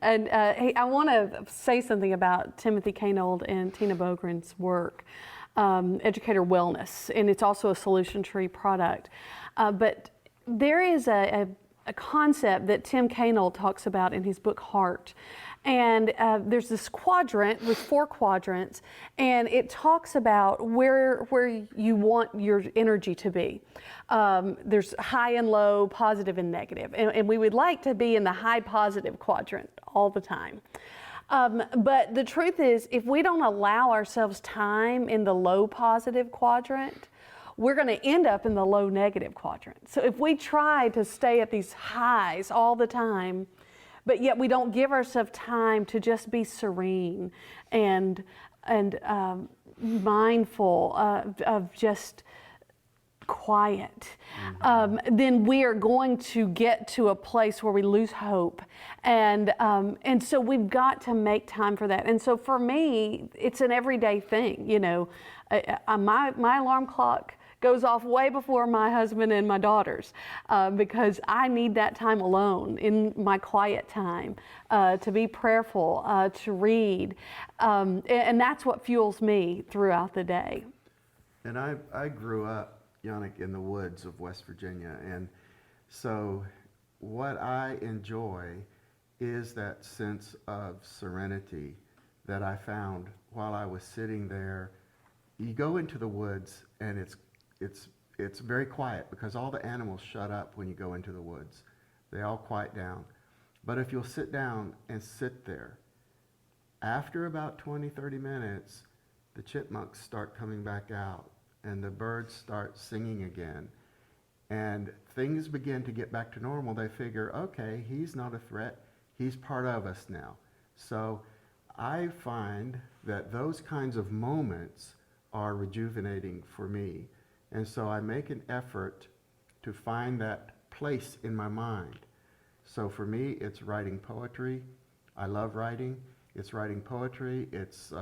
And hey, I want to say something about Timothy Kanold and Tina Bogren's work, Educator Wellness, and it's also a Solution Tree product. But there is a concept that Tim Kanold talks about in his book Heart. And there's this quadrant with 4 quadrants, and it talks about where you want your energy to be. There's high and low, positive and negative. And we would like to be in the high positive quadrant all the time. But the truth is, if we don't allow ourselves time in the low positive quadrant, we're going to end up in the low negative quadrant. So if we try to stay at these highs all the time, but yet we don't give ourselves time to just be serene and mindful of just quiet, then we are going to get to a place where we lose hope, and so we've got to make time for that. And so for me, it's an everyday thing. You know, my alarm clock goes off way before my husband and my daughters, because I need that time alone in my quiet time, to be prayerful, to read, and that's what fuels me throughout the day. And I grew up, Yannick, in the woods of West Virginia, and so what I enjoy is that sense of serenity that I found while I was sitting there. You go into the woods and it's very quiet because all the animals shut up when you go into the woods. They all quiet down. But if you'll sit down and sit there, after about 20-30 minutes, the chipmunks start coming back out and the birds start singing again. And things begin to get back to normal. They figure, okay, he's not a threat. He's part of us now. So I find that those kinds of moments are rejuvenating for me. And so I make an effort to find that place in my mind. So for me, it's writing poetry. I love writing. It's writing poetry. It's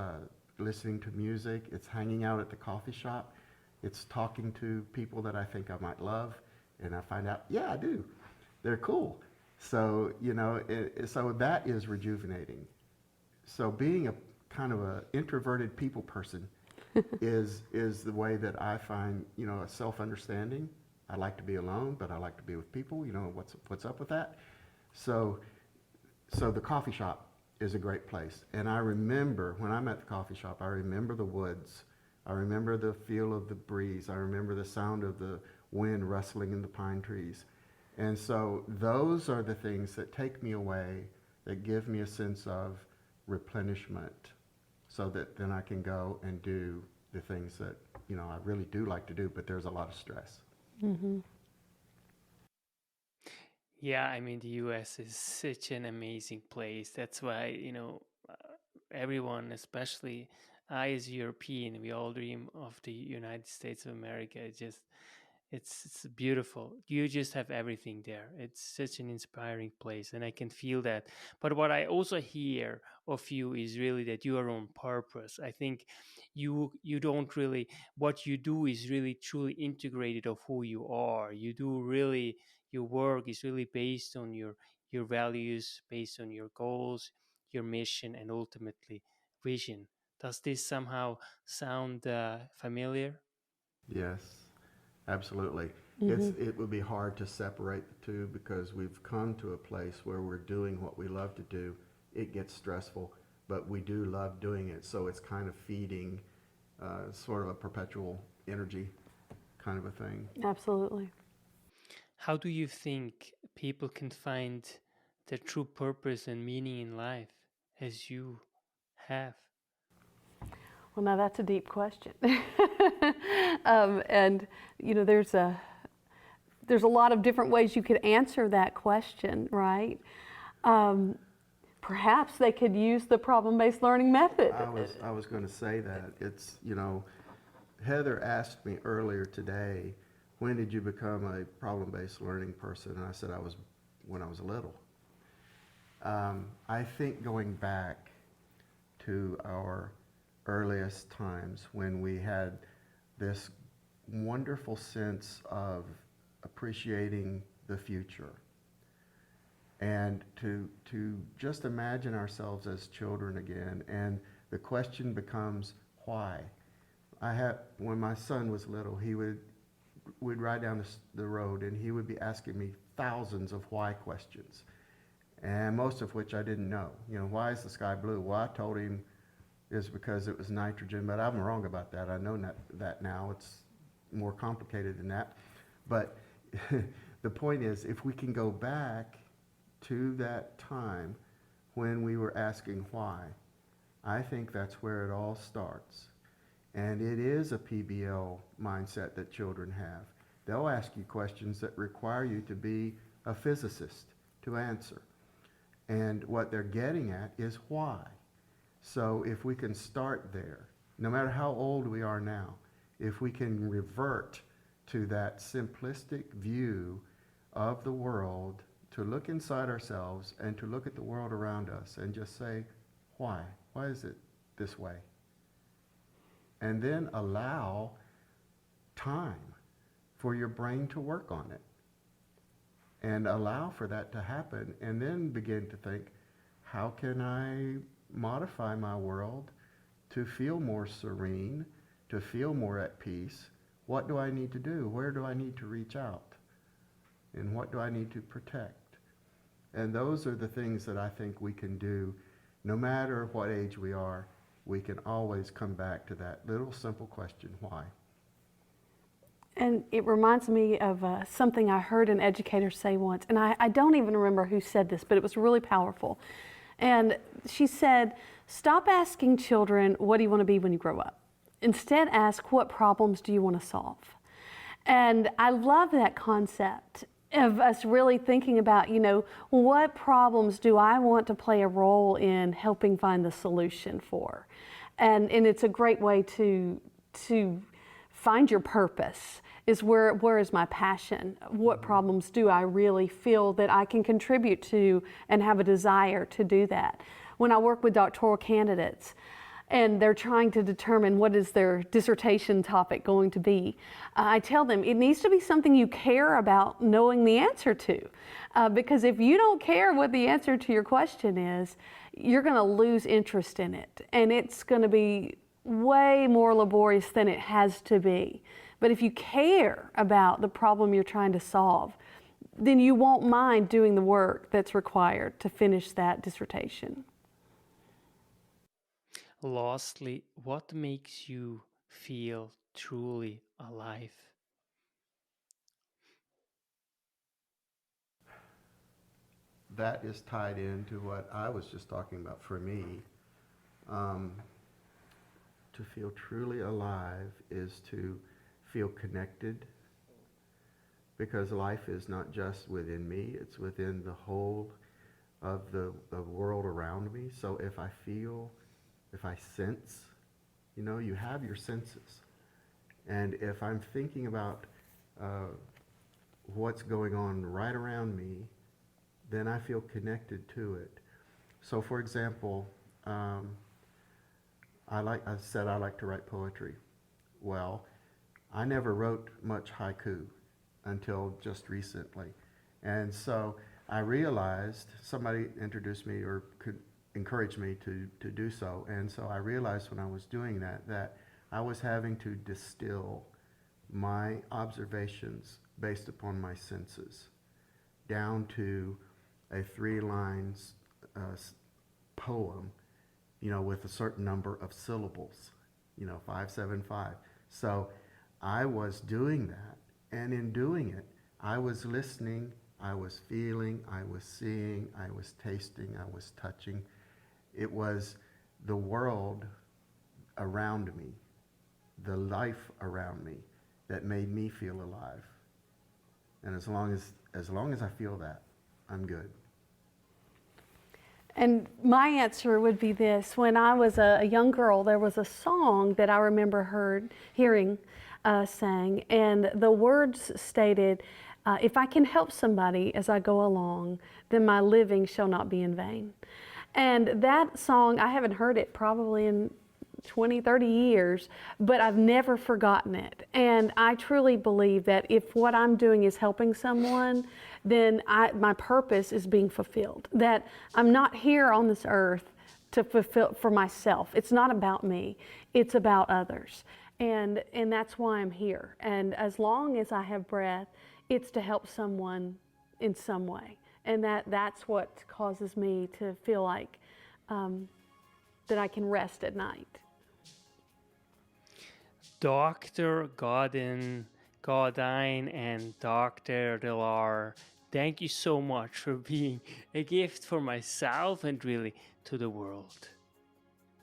listening to music. It's hanging out at the coffee shop. It's talking to people that I think I might love. And I find out, yeah, I do. They're cool. So, so that is rejuvenating. So being a kind of an introverted people person is the way that I find, a self-understanding. I like to be alone, but I like to be with people. What's up with that? So the coffee shop is a great place. And I remember when I'm at the coffee shop, I remember the woods. I remember the feel of the breeze. I remember the sound of the wind rustling in the pine trees. And so those are the things that take me away, that give me a sense of replenishment, so that then I can go and do the things that, I really do like to do, but there's a lot of stress. Mm-hmm. Yeah, I mean, the US is such an amazing place. That's why, everyone, especially I as a European, we all dream of the United States of America. It's beautiful. You just have everything there. It's such an inspiring place, and I can feel that. But what I also hear of you is really that you are on purpose. I think you don't really, what you do is really truly integrated of who you are. You do really, your work is really based on your values, based on your goals, your mission, and ultimately vision. Does this somehow sound familiar? Yes, absolutely. Mm-hmm. It would be hard to separate the two because we've come to a place where we're doing what we love to do. It gets stressful, but we do love doing it. So it's kind of feeding sort of a perpetual energy kind of a thing. Absolutely. How do you think people can find their true purpose and meaning in life as you have? Well, now that's a deep question. And there's a lot of different ways you could answer that question, right? Perhaps they could use the problem-based learning method. I was going to say that. It's, Heather asked me earlier today, when did you become a problem-based learning person? And I said when I was little. I think going back to our earliest times when we had this wonderful sense of appreciating the future, and to just imagine ourselves as children again, and the question becomes why. When my son was little, we'd ride down the road and he would be asking me thousands of why questions, and most of which I didn't know. Why is the sky blue? Well, I told him it's because it was nitrogen, but I'm wrong about that. I know that now. It's more complicated than that. But the point is, if we can go back to that time when we were asking why, I think that's where it all starts. And it is a PBL mindset that children have. They'll ask you questions that require you to be a physicist to answer. And what they're getting at is why. So if we can start there, no matter how old we are now, if we can revert to that simplistic view of the world, to look inside ourselves and to look at the world around us and just say, why? Why is it this way? And then allow time for your brain to work on it. And allow for that to happen, and then begin to think, how can I modify my world to feel more serene, to feel more at peace? What do I need to do? Where do I need to reach out? And what do I need to protect? And those are the things that I think we can do. No matter what age we are, we can always come back to that little simple question, why? And it reminds me of something I heard an educator say once, and I don't even remember who said this, but it was really powerful. And she said, stop asking children, what do you want to be when you grow up? Instead, ask, what problems do you want to solve? And I love that concept. of us really thinking about, what problems do I want to play a role in helping find the solution for? And it's a great way to find your purpose, is where is my passion? What problems do I really feel that I can contribute to and have a desire to do that? When I work with doctoral candidates, and they're trying to determine what is their dissertation topic going to be, I tell them it needs to be something you care about knowing the answer to. Because if you don't care what the answer to your question is, you're going to lose interest in it. And it's going to be way more laborious than it has to be. But if you care about the problem you're trying to solve, then you won't mind doing the work that's required to finish that dissertation. Lastly, what makes you feel truly alive? That is tied into what I was just talking about for me. To feel truly alive is to feel connected, because life is not just within me, it's within the whole of the world around me. So if I feel, if I sense, you have your senses. And if I'm thinking about what's going on right around me, then I feel connected to it. So for example, I said I like to write poetry. Well, I never wrote much haiku until just recently. And so I realized, somebody introduced me or could encourage me to do so. And so I realized when I was doing that I was having to distill my observations based upon my senses down to a 3 lines poem, with a certain number of syllables, 5, 7, 5. So I was doing that, and in doing it, I was listening, I was feeling, I was seeing, I was tasting, I was touching. It was the world around me, the life around me, that made me feel alive. And as long as I feel that, I'm good. And my answer would be this. When I was a young girl, there was a song that I remember hearing sang, and the words stated, if I can help somebody as I go along, then my living shall not be in vain. And that song, I haven't heard it probably in 20, 30 years, but I've never forgotten it. And I truly believe that if what I'm doing is helping someone, then my purpose is being fulfilled. That I'm not here on this earth to fulfill for myself. It's not about me. It's about others. And that's why I'm here. And as long as I have breath, it's to help someone in some way. And that's what causes me to feel like that I can rest at night. Dr. Goodin and Dr. Dillard, thank you so much for being a gift for myself and really to the world.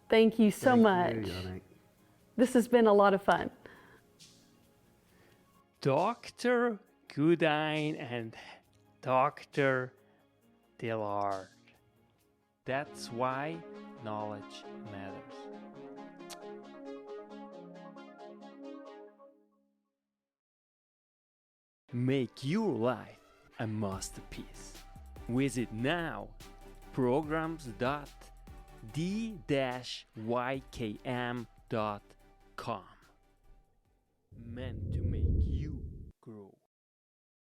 Thank you so much. Thank you, Yannick. This has been a lot of fun. Dr. Goodin and Dr. Dillard. That's why knowledge matters. Make your life a masterpiece. Visit now programs.d-ykm.com. Meant to make you grow.